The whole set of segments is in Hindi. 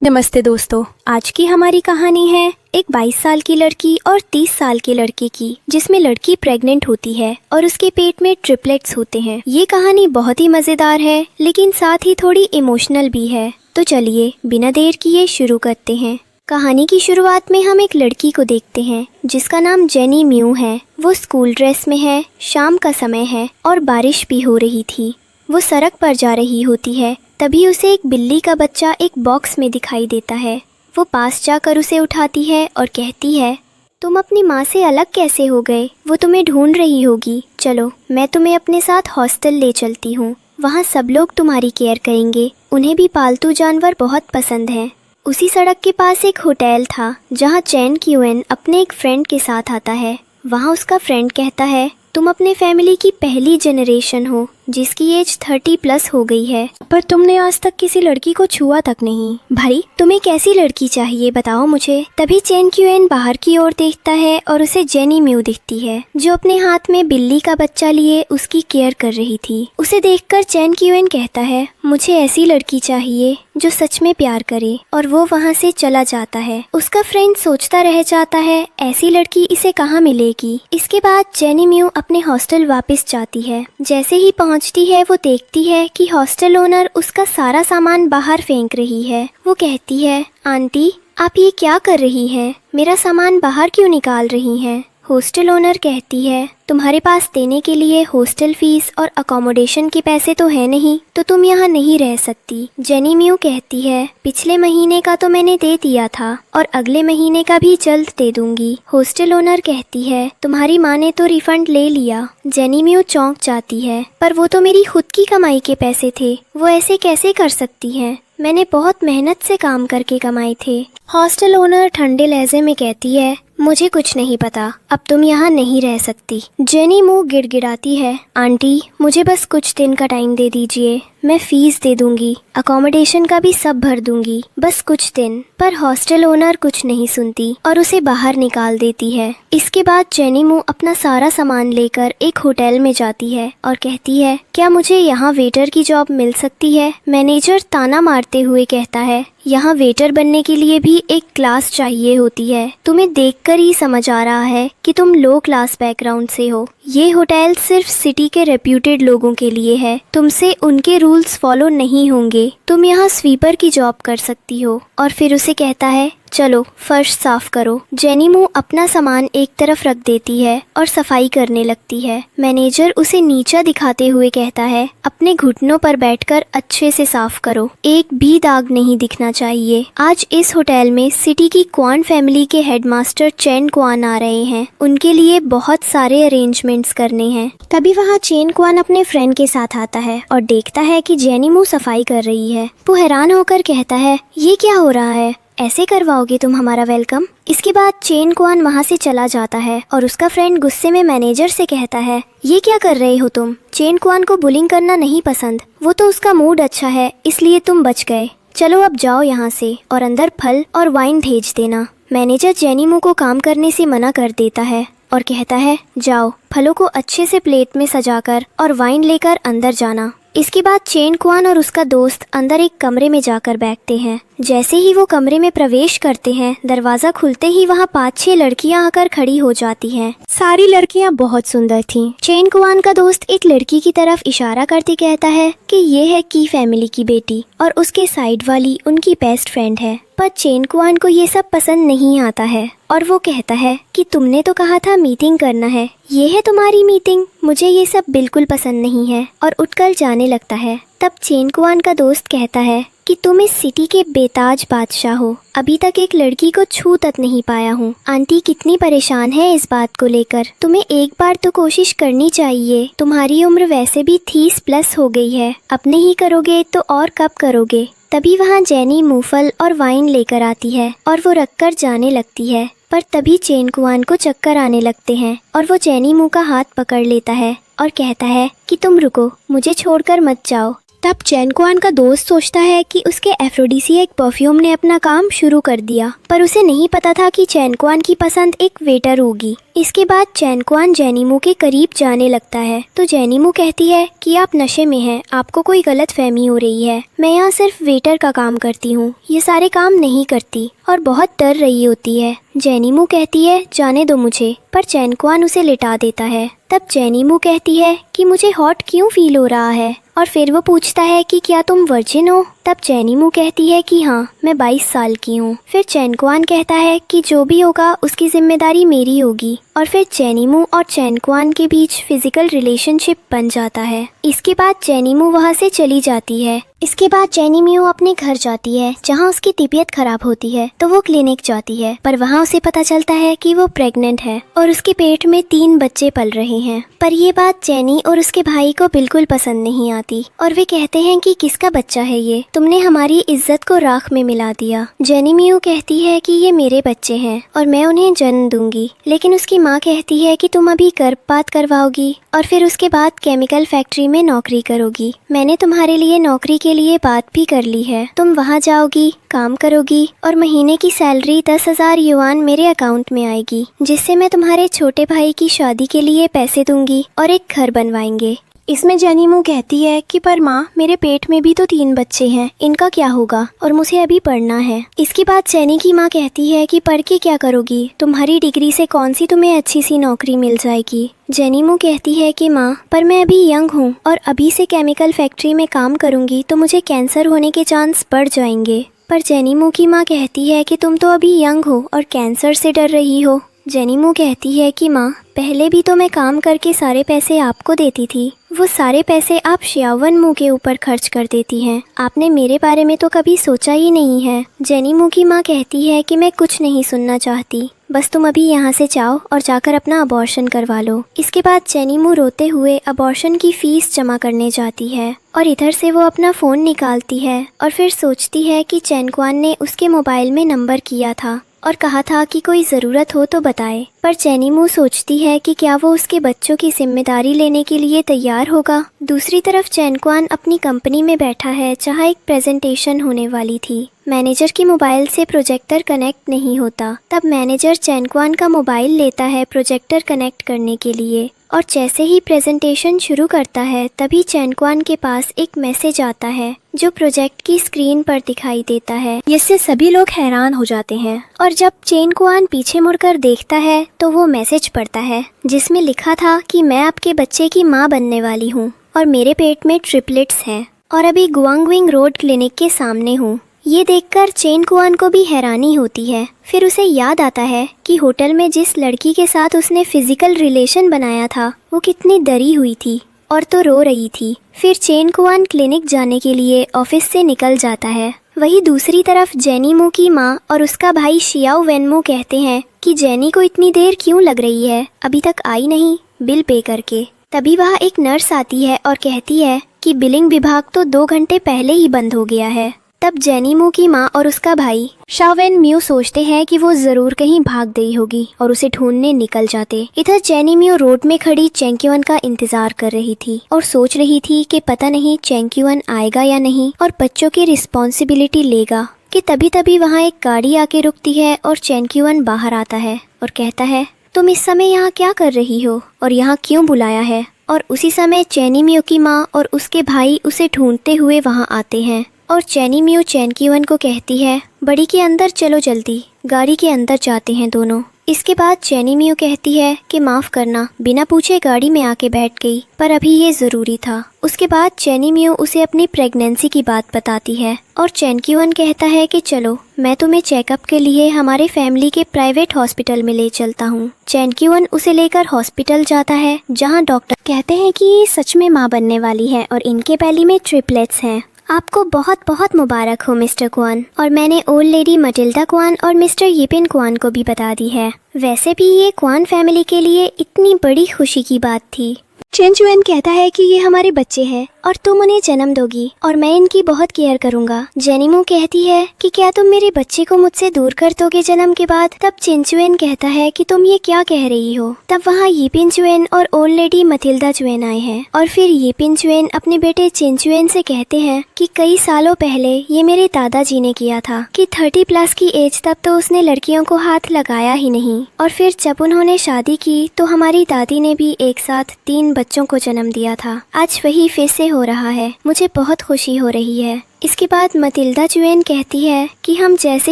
नमस्ते दोस्तों, आज की हमारी कहानी है एक 22 साल की लड़की और 30 साल के लड़के की, जिसमें लड़की प्रेग्नेंट होती है और उसके पेट में ट्रिपलेट्स होते हैं। ये कहानी बहुत ही मज़ेदार है लेकिन साथ ही थोड़ी इमोशनल भी है। तो चलिए बिना देर किए शुरू करते हैं। कहानी की शुरुआत में हम एक लड़की को देखते हैं जिसका नाम जेनी म्यू है। वो स्कूल ड्रेस में है, शाम का समय है और बारिश भी हो रही थी। वो सड़क पर जा रही होती है, तभी उसे एक बिल्ली का बच्चा एक बॉक्स में दिखाई देता है। वो पास जाकर उसे उठाती है और कहती है, तुम अपनी माँ से अलग कैसे हो गए? वो तुम्हें ढूंढ रही होगी। चलो मैं तुम्हें अपने साथ हॉस्टल ले चलती हूँ, वहाँ सब लोग तुम्हारी केयर करेंगे। उन्हें भी पालतू जानवर बहुत पसंद हैं। उसी सड़क के पास एक होटल था जहाँ चैन क्यूएन अपने एक फ्रेंड के साथ आता है। वहाँ उसका फ्रेंड कहता है, तुम अपने फैमिली की पहली जनरेशन हो जिसकी एज 30+ हो गई है, पर तुमने आज तक किसी लड़की को छुआ तक नहीं। भाई तुम्हें कैसी लड़की चाहिए बताओ मुझे। तभी चैन क्यूएन बाहर की ओर देखता है और उसे जेनी म्यू दिखती है जो अपने हाथ में बिल्ली का बच्चा लिए उसकी केयर कर रही थी। उसे देखकर चैन क्यूएन कहता है, मुझे ऐसी लड़की चाहिए जो सच में प्यार करे, और वो वहाँ से चला जाता है। उसका फ्रेंड सोचता रह जाता है ऐसी लड़की इसे कहाँ मिलेगी। इसके बाद जेनी म्यू अपने हॉस्टल वापस जाती है। जैसे ही पहुँचती है वो देखती है कि हॉस्टल ओनर उसका सारा सामान बाहर फेंक रही है। वो कहती है, आंटी आप ये क्या कर रही हैं? मेरा सामान बाहर क्यों निकाल रही हैं? हॉस्टल ओनर कहती है, तुम्हारे पास देने के लिए हॉस्टल फीस और अकोमोडेशन के पैसे तो है नहीं, तो तुम यहाँ नहीं रह सकती। जेनी म्यू कहती है, पिछले महीने का तो मैंने दे दिया था और अगले महीने का भी जल्द दे दूंगी। हॉस्टल ओनर कहती है, तुम्हारी माँ ने तो रिफंड ले लिया। जेनी म्यू चौंक जाती है, पर वो तो मेरी खुद की कमाई के पैसे थे, वो ऐसे कैसे कर सकती हैं? मैंने बहुत मेहनत से काम करके कमाए थे। हॉस्टल ओनर ठंडे लहजे में कहती है, मुझे कुछ नहीं पता, अब तुम यहाँ नहीं रह सकती। जेनी मुँह गिड़गिड़ाती है, आंटी मुझे बस कुछ दिन का टाइम दे दीजिए, मैं फीस दे दूंगी, अकोमोडेशन का भी सब भर दूंगी, बस कुछ दिन। पर हॉस्टल ओनर कुछ नहीं सुनती और उसे बाहर निकाल देती है। इसके बाद जेनी मुँह अपना सारा सामान लेकर एक होटल में जाती है और कहती है, क्या मुझे यहाँ वेटर की जॉब मिल सकती है? मैनेजर ताना मारते हुए कहता है, यहाँ वेटर बनने के लिए भी एक क्लास चाहिए होती है। तुम्हें देखकर ही समझ आ रहा है कि तुम लो क्लास बैकग्राउंड से हो। ये होटल सिर्फ सिटी के रेप्यूटेड लोगों के लिए है, तुमसे उनके रूल्स फॉलो नहीं होंगे। तुम यहाँ स्वीपर की जॉब कर सकती हो। और फिर उसे कहता है, चलो फर्श साफ करो। जेनी मुँह अपना सामान एक तरफ रख देती है और सफाई करने लगती है। मैनेजर उसे नीचा दिखाते हुए कहता है, अपने घुटनों पर बैठकर अच्छे से साफ करो, एक भी दाग नहीं दिखना चाहिए। आज इस होटल में सिटी की क्वान फैमिली के हेडमास्टर चैन क्वान आ रहे हैं, उनके लिए बहुत सारे अरेंजमेंट्स करने हैं। तभी वहाँ चैन क्वान अपने फ्रेंड के साथ आता है और देखता है कि जेनी मुँह सफाई कर रही है। वो हैरान होकर कहता है, ये क्या हो रहा है? ऐसे करवाओगे तुम हमारा वेलकम? इसके बाद चैन क्वान वहाँ से चला जाता है और उसका फ्रेंड गुस्से में मैनेजर से कहता है, ये क्या कर रहे हो तुम? चैन क्वान को बुलिंग करना नहीं पसंद, वो तो उसका मूड अच्छा है इसलिए तुम बच गए। चलो अब जाओ यहाँ से और अंदर फल और वाइन भेज देना। मैनेजर जेनी मुँह को काम करने से मना कर देता है और कहता है, जाओ फलों को अच्छे से प्लेट में सजाकर और वाइन लेकर अंदर जाना। इसके बाद चैन क्वान और उसका दोस्त अंदर एक कमरे में जाकर बैठते हैं। जैसे ही वो कमरे में प्रवेश करते हैं, दरवाजा खुलते ही वहाँ 5-6 लड़कियां आकर खड़ी हो जाती हैं। सारी लड़कियां बहुत सुंदर थीं। चैन क्वान का दोस्त एक लड़की की तरफ इशारा करते कहता है कि ये है की फैमिली की बेटी और उसके साइड वाली उनकी बेस्ट फ्रेंड है। पर चैन क्वान को ये सब पसंद नहीं आता है और वो कहता है कि तुमने तो कहा था मीटिंग करना है, ये है तुम्हारी मीटिंग? मुझे ये सब बिल्कुल पसंद नहीं है और उठकर जाने लगता है। तब चैन क्वान का दोस्त कहता है कि तुम इस सिटी के बेताज बादशाह हो, अभी तक एक लड़की को छू तक नहीं पाया हूँ। आंटी कितनी परेशान है इस बात को लेकर, तुम्हें एक बार तो कोशिश करनी चाहिए। तुम्हारी उम्र वैसे भी 30+ हो गई है, अब नहीं करोगे तो और कब करोगे? तभी वहाँ जेनी मूफल और वाइन लेकर आती है और वो रखकर जाने लगती है। पर तभी चैन क्वान को चक्कर आने लगते हैं और वो जेनी मुँह का हाथ पकड़ लेता है और कहता है कि तुम रुको, मुझे छोड़कर मत जाओ। तब चैन क्वान का दोस्त सोचता है कि उसके एफ्रोडीसिएक परफ्यूम ने अपना काम शुरू कर दिया, पर उसे नहीं पता था कि चैन क्वान की पसंद एक वेटर होगी। इसके बाद चैन कुआन जेनिमू के करीब जाने लगता है तो जेनिमू कहती है कि आप नशे में हैं, आपको कोई गलत फहमी हो रही है। मैं यहाँ सिर्फ वेटर का काम करती हूँ, ये सारे काम नहीं करती और बहुत डर रही होती है। जेनिमू कहती है जाने दो मुझे, पर चैन कुआन उसे लिटा देता है। तब जेनिमू कहती है कि मुझे हॉट क्यों फील हो रहा है और फिर वो पूछता है कि क्या तुम वर्जिन हो। तब जेनिमू कहती है कि हाँ, मैं 22 साल की हूँ। फिर चैन कुआन कहता है कि जो भी होगा उसकी जिम्मेदारी मेरी होगी और फिर जेनिमू और चैन कुआन के बीच फिजिकल रिलेशनशिप बन जाता है। इसके बाद जेनिमू वहाँ से चली जाती है। इसके बाद जेनिमू अपने घर जाती है जहाँ उसकी तबीयत खराब होती है तो वो क्लिनिक जाती है, पर वहाँ उसे पता चलता है कि वो प्रेग्नेंट है और उसके पेट में 3 बच्चे पल रहे हैं। पर ये बात जेनी और उसके भाई को बिल्कुल पसंद नहीं आती और वे कहते हैं कि किसका बच्चा है ये, तुमने हमारी इज्जत को राख में मिला दिया। जेनिमू कहती है कि ये मेरे बच्चे हैं और मैं उन्हें जन्म दूंगी, लेकिन उसकी माँ कहती है कि तुम अभी गर्भपात करवाओगी और फिर उसके बाद केमिकल फैक्ट्री में नौकरी करोगी। मैंने तुम्हारे लिए नौकरी के लिए बात भी कर ली है, तुम वहाँ जाओगी, काम करोगी और महीने की सैलरी 10,000 युआन मेरे अकाउंट में आएगी, जिससे मैं तुम्हारे छोटे भाई की शादी के लिए पैसे दूंगी और एक घर बनवाएंगे। इसमें जेनिमू कहती है कि पर माँ, मेरे पेट में भी तो 3 बच्चे हैं, इनका क्या होगा और मुझे अभी पढ़ना है। इसके बाद जेनी की माँ कहती है कि पढ़ के क्या करोगी, तुम्हारी डिग्री से कौन सी तुम्हें अच्छी सी नौकरी मिल जाएगी। जेनिमू कहती है कि माँ, पर मैं अभी यंग हूँ और अभी से केमिकल फैक्ट्री में काम करूँगी तो मुझे कैंसर होने के चांस बढ़ जाएंगे। पर जेनिमू की माँ कहती है कि तुम तो अभी यंग हो और कैंसर से डर रही हो। जेनिमू कहती है कि माँ, पहले भी तो मैं काम करके सारे पैसे आपको देती थी, वो सारे पैसे आप शियावन मुँह के ऊपर खर्च कर देती हैं, आपने मेरे बारे में तो कभी सोचा ही नहीं है। जेनिमू की माँ कहती है कि मैं कुछ नहीं सुनना चाहती, बस तुम अभी यहाँ से जाओ और जाकर अपना अबॉर्शन करवा लो। इसके बाद जेनिमू रोते हुए अबॉर्शन की फीस जमा करने जाती है और इधर से वो अपना फ़ोन निकालती है और फिर सोचती है कि चैन कुआन ने उसके मोबाइल में नंबर किया था और कहा था कि कोई ज़रूरत हो तो बताए। पर जेनिमू सोचती है कि क्या वो उसके बच्चों की जिम्मेदारी लेने के लिए तैयार होगा। दूसरी तरफ चैन कुआन अपनी कंपनी में बैठा है जहाँ एक प्रेजेंटेशन होने वाली थी। मैनेजर की मोबाइल से प्रोजेक्टर कनेक्ट नहीं होता। तब मैनेजर चैन कुआन का मोबाइल लेता है प्रोजेक्टर कनेक्ट करने के लिए और जैसे ही प्रेजेंटेशन शुरू करता है तभी चैन कुआन के पास एक मैसेज आता है जो प्रोजेक्ट की स्क्रीन पर दिखाई देता है, जिससे सभी लोग हैरान हो जाते हैं। और जब चैन कुआन पीछे मुड़कर देखता है तो वो मैसेज पढ़ता है जिसमें लिखा था कि मैं आपके बच्चे की माँ बनने वाली हूँ और मेरे पेट में ट्रिपलेट्स हैं और अभी गुआंगविंग रोड क्लिनिक के सामने हूँ। ये देखकर चैन कुआन को भी हैरानी होती है। फिर उसे याद आता है कि होटल में जिस लड़की के साथ उसने फिजिकल रिलेशन बनाया था वो कितनी डरी हुई थी और तो रो रही थी। फिर चैन कुआन क्लिनिक जाने के लिए ऑफिस से निकल जाता है। वहीं दूसरी तरफ जेनिमू की माँ और उसका भाई शियाओ वेनमू कहते हैं कि जेनी को इतनी देर क्यों लग रही है, अभी तक आई नहीं बिल पे करके। तभी वहाँ एक नर्स आती है और कहती है कि बिलिंग विभाग तो 2 घंटे पहले ही बंद हो गया है। तब जेनिमू की माँ और उसका भाई शावेन म्यू सोचते हैं कि वो जरूर कहीं भाग गई होगी और उसे ढूंढने निकल जाते। इधर जेनिम्यू रोड में खड़ी चेंक्युअन का इंतजार कर रही थी और सोच रही थी कि पता नहीं चेंक्युअन आएगा या नहीं और बच्चों की रिस्पॉन्सिबिलिटी लेगा कि तभी वहाँ एक गाड़ी आके रुकती है और चेंक्युअन बाहर आता है और कहता है, तुम इस समय यहाँ क्या कर रही हो और यहाँ क्यों बुलाया है। और उसी समय जेनिम्यू की माँ और उसके भाई उसे ढूंढते हुए वहाँ आते हैं और जेनिम्यू चेंक्युअन को कहती है, बड़ी के अंदर चलो जल्दी। गाड़ी के अंदर जाते हैं दोनों। इसके बाद जेनिम्यू कहती है कि माफ़ करना, बिना पूछे गाड़ी में आके बैठ गई, पर अभी ये ज़रूरी था। उसके बाद जेनिम्यू उसे अपनी प्रेगनेंसी की बात बताती है और चेंक्युअन कहता है कि चलो मैं तुम्हें चेकअप के लिए हमारे फैमिली के प्राइवेट हॉस्पिटल में ले चलता हूँ। चेंक्युअन उसे लेकर हॉस्पिटल जाता है जहाँ डॉक्टर कहते हैं कि ये सच में माँ बनने वाली है और इनके पहली में ट्रिपलेट्स हैं। आपको बहुत बहुत मुबारक हो मिस्टर कुआन, और मैंने ओल्ड लेडी मटिल्डा कुआन और मिस्टर यिपिन कुआन को भी बता दी है। वैसे भी ये कुआन फैमिली के लिए इतनी बड़ी खुशी की बात थी। चेंचुएन कहता है कि ये हमारे बच्चे हैं, और तुम उन्हें जन्म दोगी और मैं इनकी बहुत केयर करूंगा। जेनिमू कहती है कि क्या तुम मेरे बच्चे को मुझसे दूर कर दोगे जन्म के बाद? तब चिंचुएन कहता है कि तुम ये क्या कह रही हो। तब वहाँ यीपिन चुएन और ओल्ड लेडी मथिल्डा चुएन आए हैं और फिर यीपिन चुएन अपने बेटे चिंचुएन से कहते हैं कि कई सालों पहले ये मेरे दादाजी ने किया था कि 30+ की एज तक तो उसने लड़कियों को हाथ लगाया ही नहीं, और फिर जब उन्होंने शादी की तो हमारी दादी ने भी एक साथ 3 बच्चों को जन्म दिया था। आज वही फिर से हो रहा है, मुझे बहुत खुशी हो रही है। इसके बाद मथिल्डा चुएन कहती है कि हम जैसे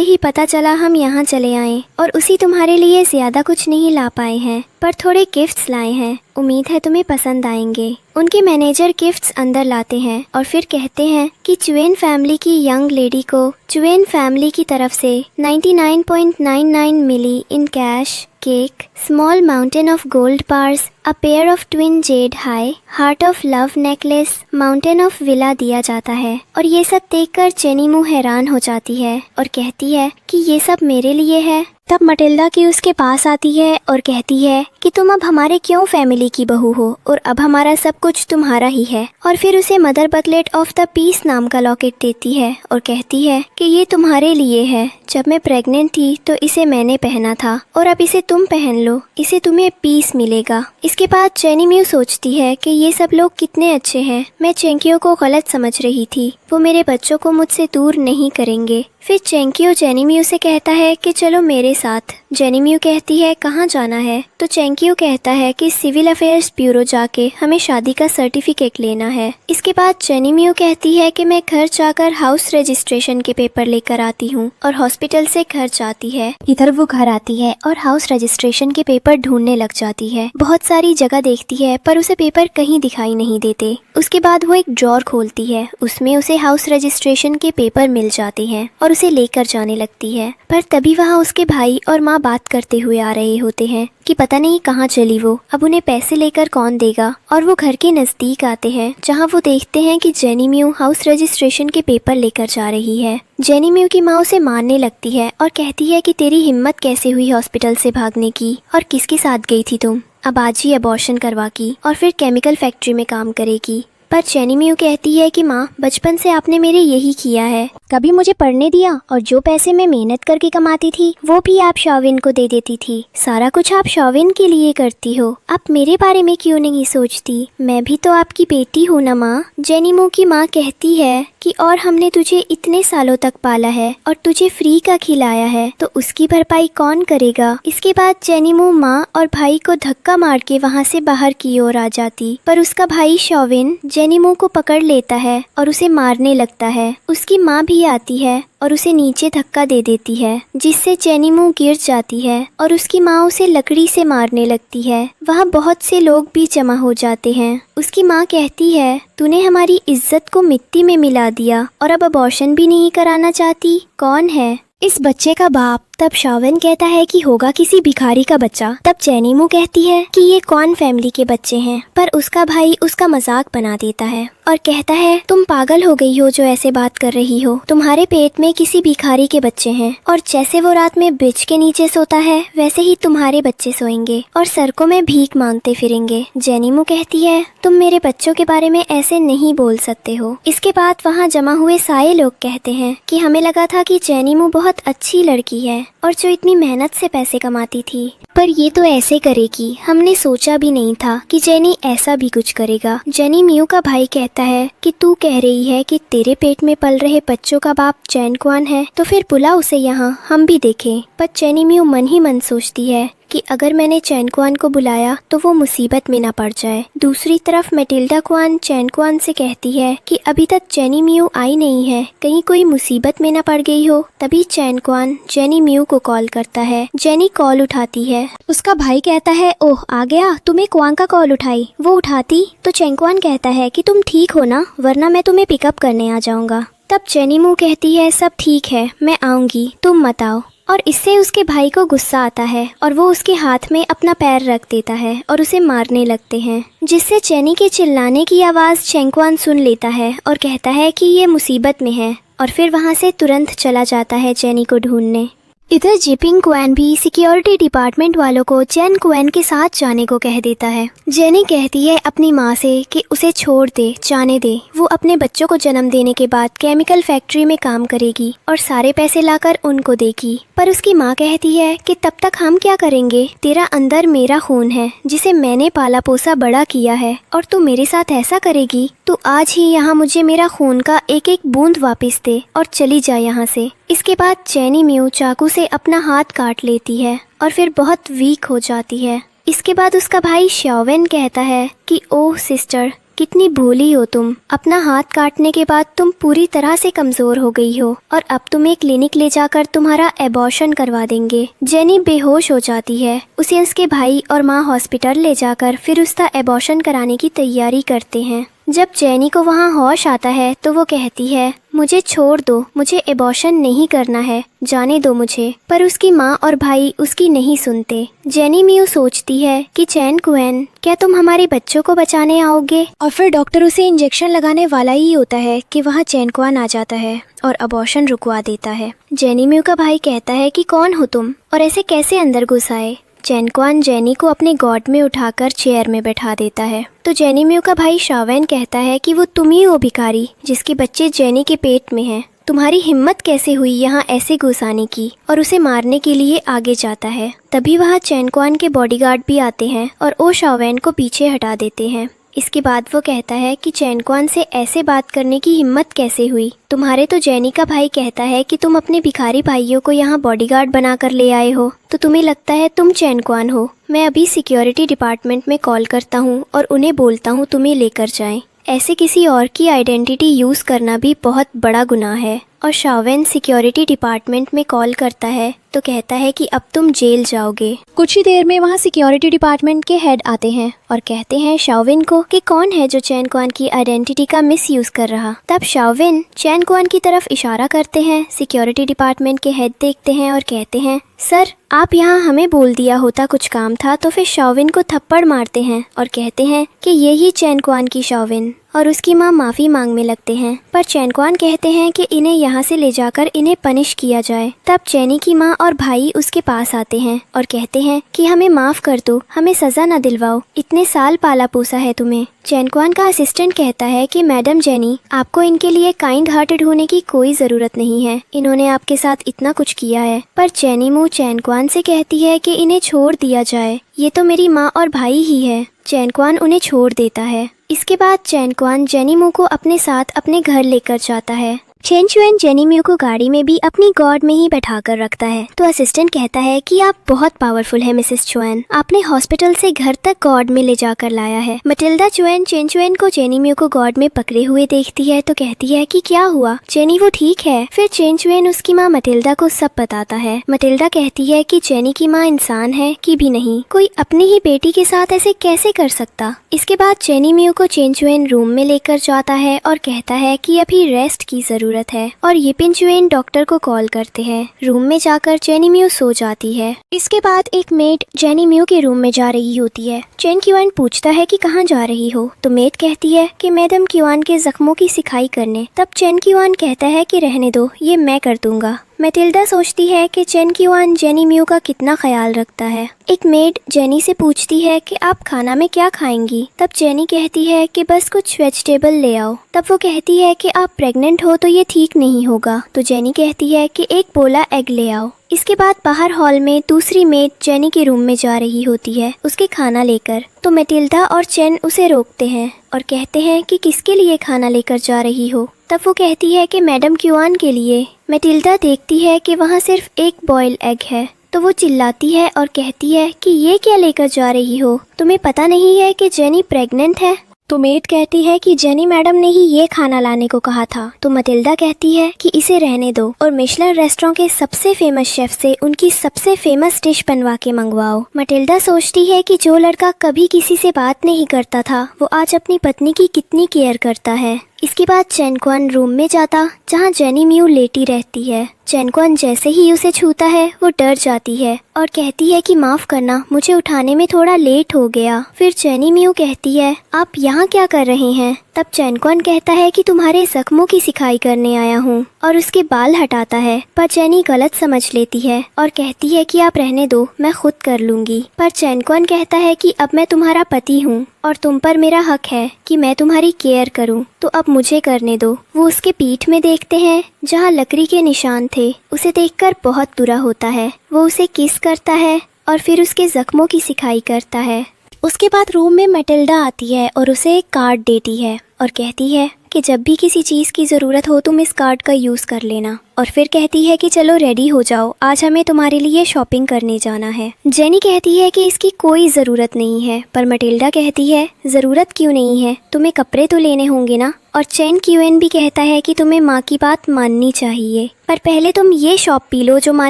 ही पता चला हम यहाँ चले आए और उसी तुम्हारे लिए ज्यादा कुछ नहीं ला पाए हैं, पर थोड़े गिफ्ट्स लाए हैं, उम्मीद है तुम्हें पसंद आएंगे। उनके मैनेजर गिफ्ट्स अंदर लाते हैं और फिर कहते हैं कि चुएन फैमिली की यंग लेडी को चुएन फैमिली की तरफ से 99.99 मिली in cash, cake, small mountain of gold bars, a pair of twin jade हाई, heart of love necklace, mountain of villa दिया जाता है। और ये सब देखकर जेनिमू हैरान हो जाती है और कहती है कि ये सब मेरे लिए है। तब मटिल्डा की उसके पास आती है और कहती है कि तुम अब हमारे क्यों फैमिली की बहू हो और अब हमारा सब कुछ तुम्हारा ही है। और फिर उसे मदर बकलेट ऑफ द पीस नाम का लॉकेट देती है और कहती है कि ये तुम्हारे लिए है। जब मैं प्रेग्नेंट थी तो इसे मैंने पहना था और अब इसे तुम पहन लो, इसे तुम्हें पीस मिलेगा। इसके बाद जेनिम्यू सोचती है कि ये सब लोग कितने अच्छे हैं, मैं चेंकियो को गलत समझ रही थी, वो मेरे बच्चों को मुझसे दूर नहीं करेंगे। फिर चेंकियो जेनिम्यू से कहता है कि चलो मेरे साथ। जेनिम्यू कहती है कहाँ जाना है, तो चेंकियो कहता है कि सिविल अफेयर्स ब्यूरो जाके हमें शादी का सर्टिफिकेट लेना है। इसके बाद जेनिम्यू कहती है कि मैं घर जाकर हाउस रजिस्ट्रेशन के पेपर लेकर आती हूँ और हॉस्पिटल से घर जाती है। इधर वो घर आती है और हाउस रजिस्ट्रेशन के पेपर ढूंढने लग जाती है। बहुत सारी जगह देखती है पर उसे पेपर कहीं दिखाई नहीं देते। उसके बाद वो एक ड्रॉर खोलती है, उसमें उसे हाउस रजिस्ट्रेशन के पेपर मिल जाते हैं और उसे लेकर जाने लगती है। पर तभी वहाँ उसके भाई और माँ बात करते हुए आ रहे होते हैं कि पता नहीं कहाँ चली वो, अब उन्हें पैसे लेकर कौन देगा। और वो घर के नजदीक आते हैं जहाँ वो देखते हैं कि जेनिम्यू हाउस रजिस्ट्रेशन के पेपर लेकर जा रही है। जेनिम्यू की माँ उसे मारने लगती है और कहती है कि तेरी हिम्मत कैसे हुई हॉस्पिटल से भागने की, और किसके साथ गई थी तुम? अब आज ही अबॉर्शन करवा की और फिर केमिकल फैक्ट्री में काम करेगी। पर जेनिम्यू कहती है कि माँ, बचपन से आपने मेरे यही किया है, कभी मुझे पढ़ने दिया और जो पैसे मैं मेहनत करके कमाती थी वो भी आप शॉविन को दे देती थी। सारा कुछ आप शॉविन के लिए करती हो, आप मेरे बारे में क्यों नहीं सोचती? मैं भी तो आपकी बेटी हूँ ना माँ। जेनिम्यू की माँ कहती है कि और हमने तुझे इतने सालों तक पाला है और तुझे फ्री का खिलाया है, तो उसकी भरपाई कौन करेगा? इसके बाद जेनिम्यू माँ और भाई को धक्का मार के वहाँ से बाहर की ओर आ जाती, पर उसका भाई शॉविन जेनिम्यू को पकड़ लेता है और उसे मारने लगता है। उसकी माँ भी आती है और उसे नीचे धक्का दे देती है, जिससे जेनिम्यू गिर जाती है और उसकी माँ उसे लकड़ी से मारने लगती है। वहाँ बहुत से लोग भी जमा हो जाते हैं। उसकी माँ कहती है, तूने हमारी इज्जत को मिट्टी में मिला दिया और अब अबॉर्शन भी नहीं कराना चाहती, कौन है इस बच्चे का बाप? तब शॉविन कहता है कि होगा किसी भिखारी का बच्चा। तब जेनिम्यू कहती है कि ये कौन फैमिली के बच्चे हैं, पर उसका भाई उसका मजाक बना देता है और कहता है तुम पागल हो गई हो जो ऐसे बात कर रही हो, तुम्हारे पेट में किसी भिखारी के बच्चे हैं और जैसे वो रात में ब्रिज के नीचे सोता है वैसे ही तुम्हारे बच्चे सोएंगे और सड़कों में भीख मांगते फिरेंगे। जेनिम्यू कहती है तुम मेरे बच्चों के बारे में ऐसे नहीं बोल सकते हो। इसके बाद वहाँ जमा हुए सारे लोग कहते हैं कि हमें लगा था कि जेनिम्यू बहुत अच्छी लड़की है और जो इतनी मेहनत से पैसे कमाती थी, पर ये तो ऐसे करेगी, हमने सोचा भी नहीं था कि जेनी ऐसा भी कुछ करेगा। जेनिम्यू का भाई कहता है कि तू कह रही है कि तेरे पेट में पल रहे बच्चों का बाप चैनक्वान है, तो फिर बुला उसे यहाँ, हम भी देखें। पर जेनिम्यू मन ही मन सोचती है कि अगर मैंने चैनक्वान को बुलाया तो वो मुसीबत में न पड़ जाए। दूसरी तरफ मैटिल्डा क्वान चैनक्वान से कहती है कि अभी तक जेनिम्यू आई नहीं है, कहीं कोई मुसीबत में न पड़ गई हो। तभी चैनक्वान जेनिम्यू को कॉल करता है। जेनी कॉल उठाती है, उसका भाई कहता है ओह आ गया, तुम्हें क्वान का कॉल उठाई। वो उठाती तो चैनक्वान कहता है कि तुम ठीक हो ना, वरना मैं तुम्हें पिकअप करने आ जाऊंगा। तब जेनिम्यू कहती है सब ठीक है, मैं आऊंगी, तुम मत आओ। और इससे उसके भाई को गुस्सा आता है और वो उसके हाथ में अपना पैर रख देता है और उसे मारने लगते हैं, जिससे जेनी के चिल्लाने की आवाज़ चैनक्वान सुन लेता है और कहता है कि ये मुसीबत में है और फिर वहाँ से तुरंत चला जाता है जेनी को ढूंढने। इधर जिपिंग क्वेन भी सिक्योरिटी डिपार्टमेंट वालों को जेन क्वेन के साथ जाने को कह देता है। जेनी कहती है अपनी माँ से कि उसे छोड़ दे, जाने दे। वो अपने बच्चों को जन्म देने के बाद केमिकल फैक्ट्री में काम करेगी और सारे पैसे लाकर उनको देगी। पर उसकी माँ कहती है कि तब तक हम क्या करेंगे, तेरा अंदर मेरा खून है जिसे मैंने पाला पोसा बड़ा किया है और तू मेरे साथ ऐसा करेगी। तू आज ही यहाँ मुझे मेरा खून का एक एक बूंद वापस दे और चली जा यहाँ से। इसके बाद जेनी म्यू चाकू से अपना हाथ काट लेती है और फिर बहुत वीक हो जाती है। इसके बाद उसका भाई शाओवेन कहता है कि ओह सिस्टर, कितनी भोली हो तुम। अपना हाथ काटने के बाद तुम पूरी तरह से कमजोर हो गई हो और अब तुम्हें क्लिनिक ले जाकर तुम्हारा एबॉर्शन करवा देंगे। जेनी बेहोश हो जाती है। उसे उसके भाई और माँ हॉस्पिटल ले जाकर फिर उसका एबॉर्शन कराने की तैयारी करते हैं। जब जेनी को वहाँ होश आता है तो वो कहती है मुझे छोड़ दो, मुझे एबॉर्शन नहीं करना है, जाने दो मुझे। पर उसकी माँ और भाई उसकी नहीं सुनते। जेनी म्यू सोचती है कि चैन क्वेन, क्या तुम हमारे बच्चों को बचाने आओगे? और फिर डॉक्टर उसे इंजेक्शन लगाने वाला ही होता है कि वहाँ चैन क्वेन आ जाता है और अबॉर्शन रुकवा देता है। जेनी म्यू का भाई कहता है कि कौन हो तुम और ऐसे कैसे अंदर घुस आए? चैन क्वेन जेनी को अपने गॉड में उठाकर चेयर में बैठा देता है। तो जेनी म्यू का भाई शाओवेन कहता है कि वो तुम ही हो भिखारी जिसके बच्चे जेनी के पेट में हैं। तुम्हारी हिम्मत कैसे हुई यहाँ ऐसे घुस आने की? और उसे मारने के लिए आगे जाता है। तभी वहाँ चैन क्वेन के बॉडीगार्ड भी आते हैं और ओ शाओवेन को पीछे हटा देते हैं। इसके बाद वो कहता है कि चैन क्वेन से ऐसे बात करने की हिम्मत कैसे हुई? तुम्हारे तो जेनी का भाई कहता है कि तुम अपने भिखारी भाइयों को यहाँ बॉडीगार्ड बनाकर ले आए हो, तो तुम्हें लगता है तुम चैन क्वेन हो। मैं अभी सिक्योरिटी डिपार्टमेंट में कॉल करता हूँ और उन्हें बोलता हूँ तुम्हें लेकर जाएं। ऐसे किसी और की आइडेंटिटी यूज़ करना भी बहुत बड़ा गुनाह है। और शाओवेन सिक्योरिटी डिपार्टमेंट में कॉल करता है तो कहता है कि अब तुम जेल जाओगे। कुछ ही देर में वहाँ सिक्योरिटी डिपार्टमेंट के हेड आते हैं और कहते हैं शाओवेन को कि कौन है जो चैन क्वेन की आइडेंटिटी का मिसयूज कर रहा। तब शाओवेन चैन क्वेन की तरफ इशारा करते हैं। सिक्योरिटी डिपार्टमेंट के हेड देखते हैं और कहते हैं सर, आप यहाँ हमें बोल दिया होता कुछ काम था। तो फिर शाओवेन को थप्पड़ मारते हैं और कहते हैं कि यही चैन क्वेन की शाओवेन। और उसकी माँ माफ़ी मांगने लगते हैं। पर चैन क्वेन कहते हैं कि इन्हें यहाँ से ले जाकर इन्हें पनिश किया जाए। तब जेनी की माँ और भाई उसके पास आते हैं और कहते हैं कि हमें माफ़ कर दो, हमें सज़ा न दिलवाओ, इतने साल पाला पोसा है तुम्हें। चैन क्वेन का असिस्टेंट कहता है कि मैडम जेनी, आपको इनके लिए काइंड हार्टेड होने की कोई ज़रूरत नहीं है, इन्होंने आपके साथ इतना कुछ किया है। पर जेनी मुँह चैन क्वेन से कहती है कि इन्हें छोड़ दिया जाए, ये तो मेरी माँ और भाई ही है। चैन क्वेन उन्हें छोड़ देता है। इसके बाद चैन क्वेन जेनी म्यू को अपने साथ अपने घर लेकर जाता है। चैन चुएन जेनी म्यू को गाड़ी में भी अपनी गॉड में ही बैठा कर रखता है। तो असिस्टेंट कहता है कि आप बहुत पावरफुल है मिसेस चुएन, आपने हॉस्पिटल से घर तक गॉड में ले जाकर लाया है। मटिल्डा चुएन चैन चुएन को जेनी म्यू को गॉड में पकड़े हुए देखती है तो कहती है कि क्या हुआ जेनी, वो ठीक है। फिर चैन चुएन उसकी माँ मटिल्डा को सब बताता है। मटिल्डा कहती है कि जेनी की माँ इंसान है कि भी नहीं, कोई अपनी ही बेटी के साथ ऐसे कैसे कर सकता। इसके बाद जेनी म्यू को चैन चुएन रूम में लेकर जाता है और कहता है कि अभी रेस्ट की जरूरत है। और यिपिन चुएन डॉक्टर को कॉल करते हैं। रूम में जाकर जेनी म्यू सो जाती है। इसके बाद एक मेड जेनी म्यू के रूम में जा रही होती है। चैन क्युआन पूछता है कि कहाँ जा रही हो, तो मेड कहती है कि मैडम क्युआन के जख्मों की सिखाई करने। तब चैन क्युआन कहता है कि रहने दो, ये मैं कर दूंगा। मैटिल्डा सोचती है कि चैन क्युआन जेनी म्यू का कितना ख्याल रखता है। एक मेड जेनी से पूछती है कि आप खाना में क्या खाएंगी। तब जेनी कहती है कि बस कुछ वेजिटेबल ले आओ। तब वो कहती है कि आप प्रेग्नेंट हो तो ये ठीक नहीं होगा। तो जेनी कहती है कि एक बोला एग ले आओ। इसके बाद बाहर हॉल में दूसरी मेड जेनी के रूम में जा रही होती है उसके खाना लेकर। तो मैटिल्डा और चैन उसे रोकते हैं और कहते हैं कि किसके लिए खाना लेकर जा रही हो। तब वो कहती है कि मैडम क्युआन के लिए। मैटिल्डा देखती है कि वहाँ सिर्फ एक बॉयल एग है तो वो चिल्लाती है और कहती है कि ये क्या लेकर जा रही हो, तुम्हें पता नहीं है कि जेनी प्रेग्नेंट है। तो मेड कहती है कि जेनी मैडम ने ही ये खाना लाने को कहा था। तो मटिल्डा कहती है कि इसे रहने दो और मिशेलिन रेस्टोरेंट के सबसे फेमस शेफ से उनकी सबसे फेमस डिश बनवा के मंगवाओ। मटिल्डा सोचती है कि जो लड़का कभी किसी से बात नहीं करता था वो आज अपनी पत्नी की कितनी केयर करता है। इसके बाद चैन क्युआन रूम में जाता जहाँ जेनी म्यू लेटी रहती है। चैनकुआन जैसे ही उसे छूता है वो डर जाती है और कहती है कि माफ करना, मुझे उठाने में थोड़ा लेट हो गया। फिर जेनी मियू कहती है आप यहाँ क्या कर रहे हैं? तब चैनकुआन कहता है कि तुम्हारे जख्मों की सिखाई करने आया हूँ और उसके बाल हटाता है। पर जेनी गलत समझ लेती है और कहती है कि आप रहने दो, मैं खुद कर लूंगी। पर चैनकुआन कहता है कि अब मैं तुम्हारा पति हूँ और तुम पर मेरा हक है कि मैं तुम्हारी केयर करूँ, तो अब मुझे करने दो। वो उसके पीठ में देखते हैं जहाँ लकड़ी के निशान थे। उसे देखकर बहुत बुरा होता है। वो उसे किस करता है और फिर उसके जख्मों की सिखाई करता है। उसके बाद रूम में मैटिल्डा आती है और उसे एक कार्ड देती है और कहती है कि जब भी किसी चीज़ की ज़रूरत हो तुम इस कार्ड का यूज़ कर लेना। और फिर कहती है कि चलो रेडी हो जाओ, आज हमें तुम्हारे लिए शॉपिंग करने जाना है। जेनी कहती है कि इसकी कोई ज़रूरत नहीं है, पर मैटिल्डा कहती है ज़रूरत क्यों नहीं है, तुम्हें कपड़े तो लेने होंगे ना। और चैन क्यूएन भी कहता है कि तुम्हें माँ की बात माननी चाहिए, पर पहले तुम ये शॉप पी लो जो माँ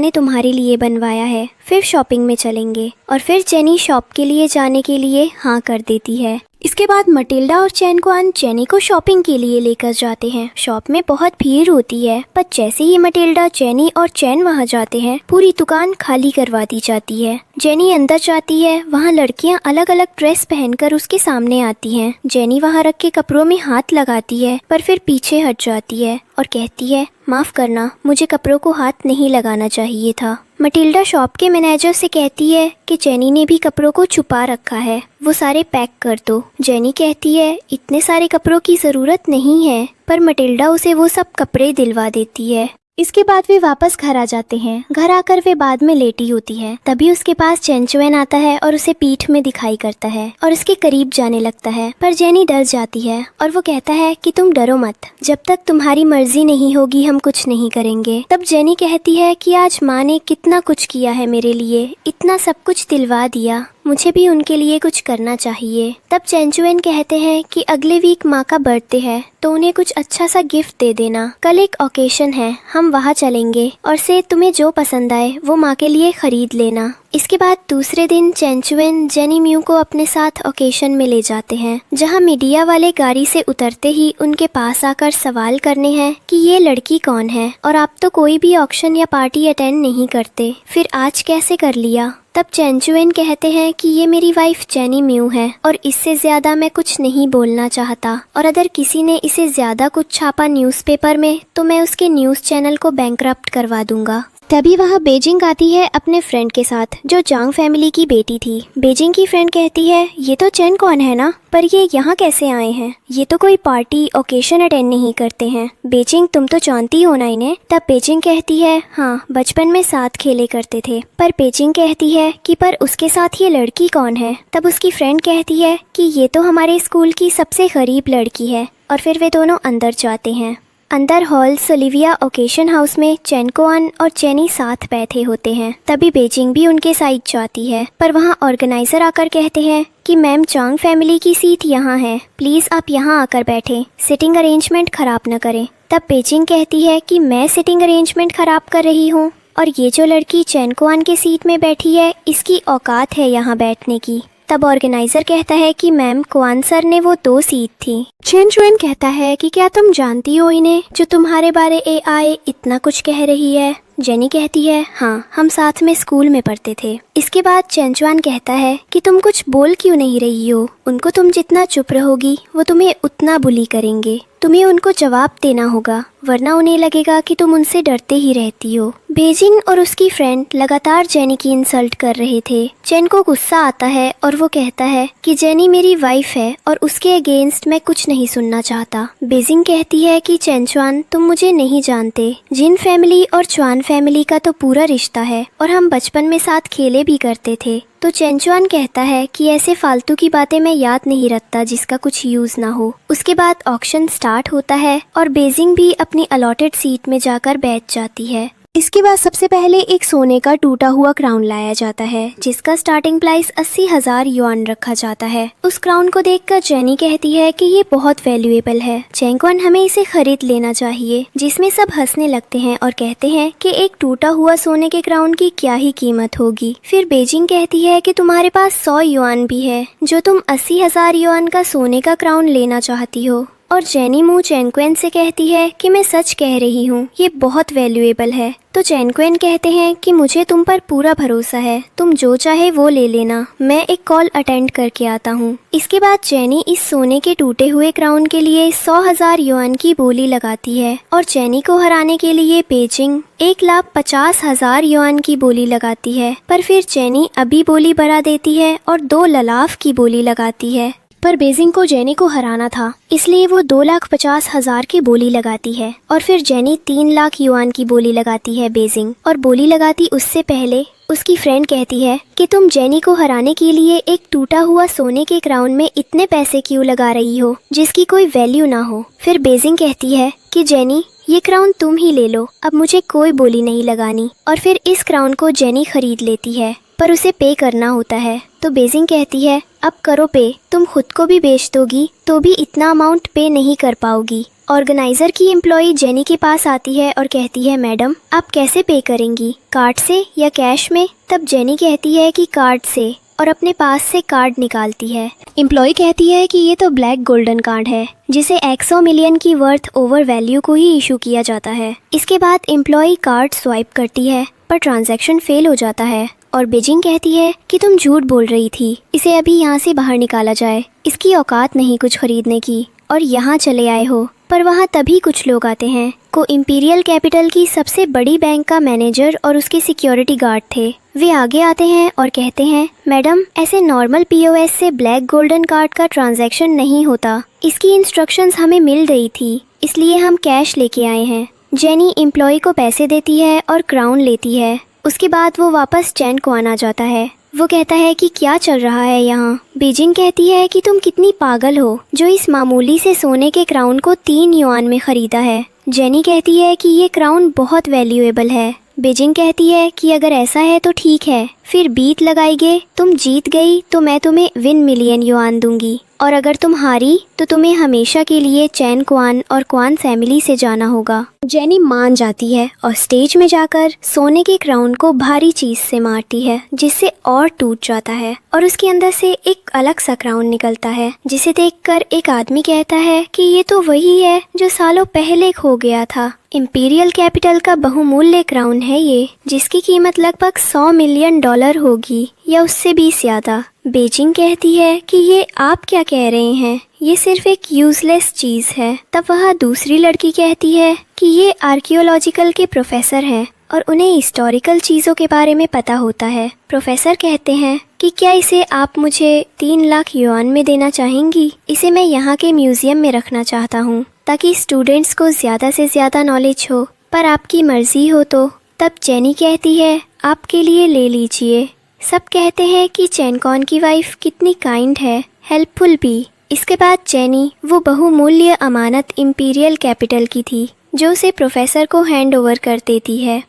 ने तुम्हारे लिए बनवाया है, फिर शॉपिंग में चलेंगे। और फिर जेनी शॉप के लिए जाने के लिए हाँ कर देती है। इसके बाद मैटिल्डा और चैनकुआन जेनी को शॉपिंग के लिए लेकर जाते हैं। शॉप में बहुत भीड़ होती है, पर जैसे ही मैटिल्डा, जेनी और चैन वहाँ जाते हैं पूरी दुकान खाली करवा दी जाती है। जेनी अंदर जाती है, वहाँ लड़कियाँ अलग अलग ड्रेस पहनकर उसके सामने आती हैं। जेनी वहाँ रख के कपड़ों में हाथ लगाती है, पर फिर पीछे हट जाती है और कहती है माफ करना, मुझे कपड़ों को हाथ नहीं लगाना चाहिए था। मैटिल्डा शॉप के मैनेजर से कहती है कि जेनी ने भी कपड़ों को छुपा रखा है, वो सारे पैक कर दो। जेनी कहती है इतने सारे कपड़ों की ज़रूरत नहीं है, पर मैटिल्डा उसे वो सब कपड़े दिलवा देती है। इसके बाद वे वापस घर आ जाते हैं। घर आकर वे बाद में लेटी होती है। तभी उसके पास चैनचुएन आता है और उसे पीठ में दिखाई करता है और उसके करीब जाने लगता है, पर जेनी डर जाती है और वो कहता है कि तुम डरो मत, जब तक तुम्हारी मर्जी नहीं होगी हम कुछ नहीं करेंगे। तब जेनी कहती है कि आज माँ ने कितना कुछ किया है मेरे लिए, इतना सब कुछ दिलवा दिया, मुझे भी उनके लिए कुछ करना चाहिए। तब चैनचुएन कहते हैं कि अगले वीक माँ का बर्थडे है, तो उन्हें कुछ अच्छा सा गिफ्ट दे देना। कल एक ओकेशन है, हम वहाँ चलेंगे और से तुम्हें जो पसंद आए वो माँ के लिए खरीद लेना। इसके बाद दूसरे दिन चैनचुएन जेनी मियू को अपने साथ ओकेशन में ले जाते हैं, जहाँ मीडिया वाले गाड़ी से उतरते ही उनके पास आकर सवाल करने हैं कि ये लड़की कौन है और आप तो कोई भी ऑक्शन या पार्टी अटेंड नहीं करते, फिर आज कैसे कर लिया। तब चैनचुएन कहते हैं कि ये मेरी वाइफ जेनी मियू है और इससे ज्यादा मैं कुछ नहीं बोलना चाहता, और अगर किसी ने इसे ज्यादा कुछ छापा न्यूज़पेपर में तो मैं उसके न्यूज़ चैनल को बैंकरप्ट करवा दूंगा। तभी वह बेजिंग आती है अपने फ्रेंड के साथ, जो जांग फैमिली की बेटी थी। बेजिंग की फ्रेंड कहती है ये तो चैन कौन है ना, पर ये यहाँ कैसे आए हैं, ये तो कोई पार्टी ओकेशन अटेंड नहीं करते हैं। बेजिंग तुम तो जानती हो ना इन्हें। तब बेजिंग कहती है हाँ, बचपन में साथ खेले करते थे। पर बेजिंग कहती है कि पर उसके साथ ये लड़की कौन है। तब उसकी फ्रेंड कहती है कि ये तो हमारे स्कूल की सबसे गरीब लड़की है। और फिर वे दोनों अंदर जाते हैं। अंदर हॉल सोलिविया ओकेशन हाउस में चैनकुआन और जेनी साथ बैठे होते हैं। तभी बेजिंग भी उनके साइड जाती है, पर वहाँ ऑर्गेनाइजर आकर कहते हैं कि मैम चांग फैमिली की सीट यहाँ है, प्लीज आप यहाँ आकर बैठे, सिटिंग अरेंजमेंट खराब न करें। तब बेजिंग कहती है कि मैं सिटिंग अरेंजमेंट खराब कर रही हूँ, और ये जो लड़की चैनकुआन के सीट में बैठी है इसकी औकात है यहाँ बैठने की। तब ऑर्गेनाइजर कहता है कि मैम, कुआन सर ने वो 2 सीट थी। चैनचुएन कहता है कि क्या तुम जानती हो इन्हें, जो तुम्हारे बारे एआई इतना कुछ कह रही है। जेनी कहती है हाँ, हम साथ में स्कूल में पढ़ते थे। इसके बाद चैनचुआन कहता है कि तुम कुछ बोल क्यों नहीं रही हो, उनको तुम जितना चुप रहोगी वो तुम्हें उतना बुली करेंगे, तुम्हें उनको जवाब देना होगा, वरना उन्हें लगेगा कि तुम उनसे डरते ही रहती हो। बेजिंग और उसकी फ्रेंड लगातार जेनी की इंसल्ट कर रहे थे। चैन को गुस्सा आता है और वो कहता है कि जेनी मेरी वाइफ है और उसके अगेंस्ट मैं कुछ नहीं सुनना चाहता। बेजिंग कहती है कि चैनचुआन, तुम मुझे नहीं जानते, जिन फैमिली और चुआन फैमिली का तो पूरा रिश्ता है और हम बचपन में साथ खेले भी करते थे। तो चैनचुआन कहता है कि ऐसे फालतू की बातें मैं याद नहीं रखता जिसका कुछ यूज ना हो। उसके बाद ऑक्शन स्टार्ट होता है और बेजिंग भी अपनी अलॉटेड सीट में जाकर बैठ जाती है। इसके बाद सबसे पहले एक सोने का टूटा हुआ क्राउन लाया जाता है, जिसका स्टार्टिंग प्राइस 80,000 युआन रखा जाता है। उस क्राउन को देखकर जेनी कहती है कि ये बहुत वैल्यूएबल है, चैनकुआन हमें इसे खरीद लेना चाहिए। जिसमें सब हंसने लगते हैं और कहते हैं कि एक टूटा हुआ सोने के क्राउन की क्या ही कीमत होगी। फिर बेजिंग कहती है कि तुम्हारे पास 100 युआन भी है, जो तुम 80,000 युआन का सोने का क्राउन लेना चाहती हो। और जेनी मू चैनकुएन से कहती है कि मैं सच कह रही हूँ, ये बहुत वैल्यूएबल है। तो चैनकुएन कहते हैं कि मुझे तुम पर पूरा भरोसा है, तुम जो चाहे वो ले लेना, मैं एक कॉल अटेंड करके आता हूँ। इसके बाद जेनी इस सोने के टूटे हुए क्राउन के लिए 100,000 युआन की बोली लगाती है और जेनी को हराने के लिए बेजिंग 1,50,000 युआन की बोली लगाती है। पर फिर जेनी अभी बोली बढ़ा देती है और 2 ललाफ की बोली लगाती है। पर बेजिंग को जेनी को हराना था, इसलिए वो 2,50,000 की बोली लगाती है और फिर जेनी 3 लाख युआन की बोली लगाती है बेजिंग। और बोली लगाती उससे पहले उसकी फ्रेंड कहती है कि तुम जेनी को हराने के लिए एक टूटा हुआ सोने के क्राउन में इतने पैसे क्यों लगा रही हो जिसकी कोई वैल्यू ना हो। फिर बेजिंग कहती है कि जेनी, ये क्राउन तुम ही ले लो, अब मुझे कोई बोली नहीं लगानी। और फिर इस क्राउन को जेनी खरीद लेती है, पर उसे पे करना होता है। तो बेजिंग कहती है अब करो पे, तुम खुद को भी बेच दोगी तो भी इतना अमाउंट पे नहीं कर पाओगी। ऑर्गेनाइजर की एम्प्लॉई जेनी के पास आती है और कहती है मैडम आप कैसे पे करेंगी, कार्ड से या कैश में। तब जेनी कहती है कि कार्ड से, और अपने पास से कार्ड निकालती है। एम्प्लॉय कहती है कि ये तो ब्लैक गोल्डन कार्ड है जिसे 100 मिलियन की वर्थ ओवर वैल्यू को ही इशू किया जाता है। इसके बाद एम्प्लॉय कार्ड स्वाइप करती है पर ट्रांजैक्शन फेल हो जाता है और बेजिंग कहती है कि तुम झूठ बोल रही थी, इसे अभी यहाँ से बाहर निकाला जाए, इसकी औकात नहीं कुछ खरीदने की और यहाँ चले आए हो। पर वहाँ तभी कुछ लोग आते हैं। को इंपीरियल कैपिटल की सबसे बड़ी बैंक का मैनेजर और उसके सिक्योरिटी गार्ड थे। वे आगे आते हैं और कहते हैं मैडम ऐसे नॉर्मल पीओएस से ब्लैक गोल्डन कार्ड का ट्रांजैक्शन नहीं होता, इसकी इंस्ट्रक्शंस हमें मिल गई थी, इसलिए हम कैश लेके आए हैं। जेनी एम्प्लॉय को पैसे देती है और क्राउन लेती है। उसके बाद वो वापस चैन को आना जाता है। वो कहता है कि क्या चल रहा है यहाँ। बेजिंग कहती है कि तुम कितनी पागल हो जो इस मामूली से सोने के क्राउन को 3 युआन में खरीदा है। जेनी कहती है कि ये क्राउन बहुत वैल्यूएबल है। बेजिंग कहती है कि अगर ऐसा है तो ठीक है, फिर बीट लगाइए, तुम जीत गई तो मैं तुम्हें 1 मिलियन युआन दूंगी और अगर तुम हारी तो तुम्हें हमेशा के लिए चैन क्वान और क्वान फैमिली से जाना होगा। जेनी मान जाती है और स्टेज में जाकर सोने के क्राउन को भारी चीज से मारती है जिससे और टूट जाता है और उसके अंदर से एक अलग सा क्राउन निकलता है जिसे देखकर एक आदमी कहता है कि ये तो वही है जो सालों पहले खो गया था। इंपीरियल कैपिटल का बहुमूल्य क्राउन है ये, जिसकी कीमत लगभग 100 मिलियन डॉलर होगी या उससे भी ज्यादा। बेजिंग कहती है कि ये आप क्या कह रहे हैं, ये सिर्फ एक यूजलेस चीज है। तब वह दूसरी लड़की कहती है कि ये आर्कियोलॉजिकल के प्रोफेसर हैं और उन्हें हिस्टोरिकल चीजों के बारे में पता होता है। प्रोफेसर कहते हैं कि क्या इसे आप मुझे 3 लाख युआन में देना चाहेंगी, इसे मैं यहाँ के म्यूजियम में रखना चाहता हूँ ताकि स्टूडेंट्स को ज्यादा से ज्यादा नॉलेज हो, पर आपकी मर्जी हो तो। तब जेनी कहती है आपके लिए ले लीजिए। सब कहते हैं कि चैनकॉन की वाइफ कितनी काइंड है, हेल्पफुल भी। इसके बाद जेनी वो बहुमूल्य अमानत इंपीरियल कैपिटल की थी जो उसे प्रोफेसर को हैंड ओवर कर देती है।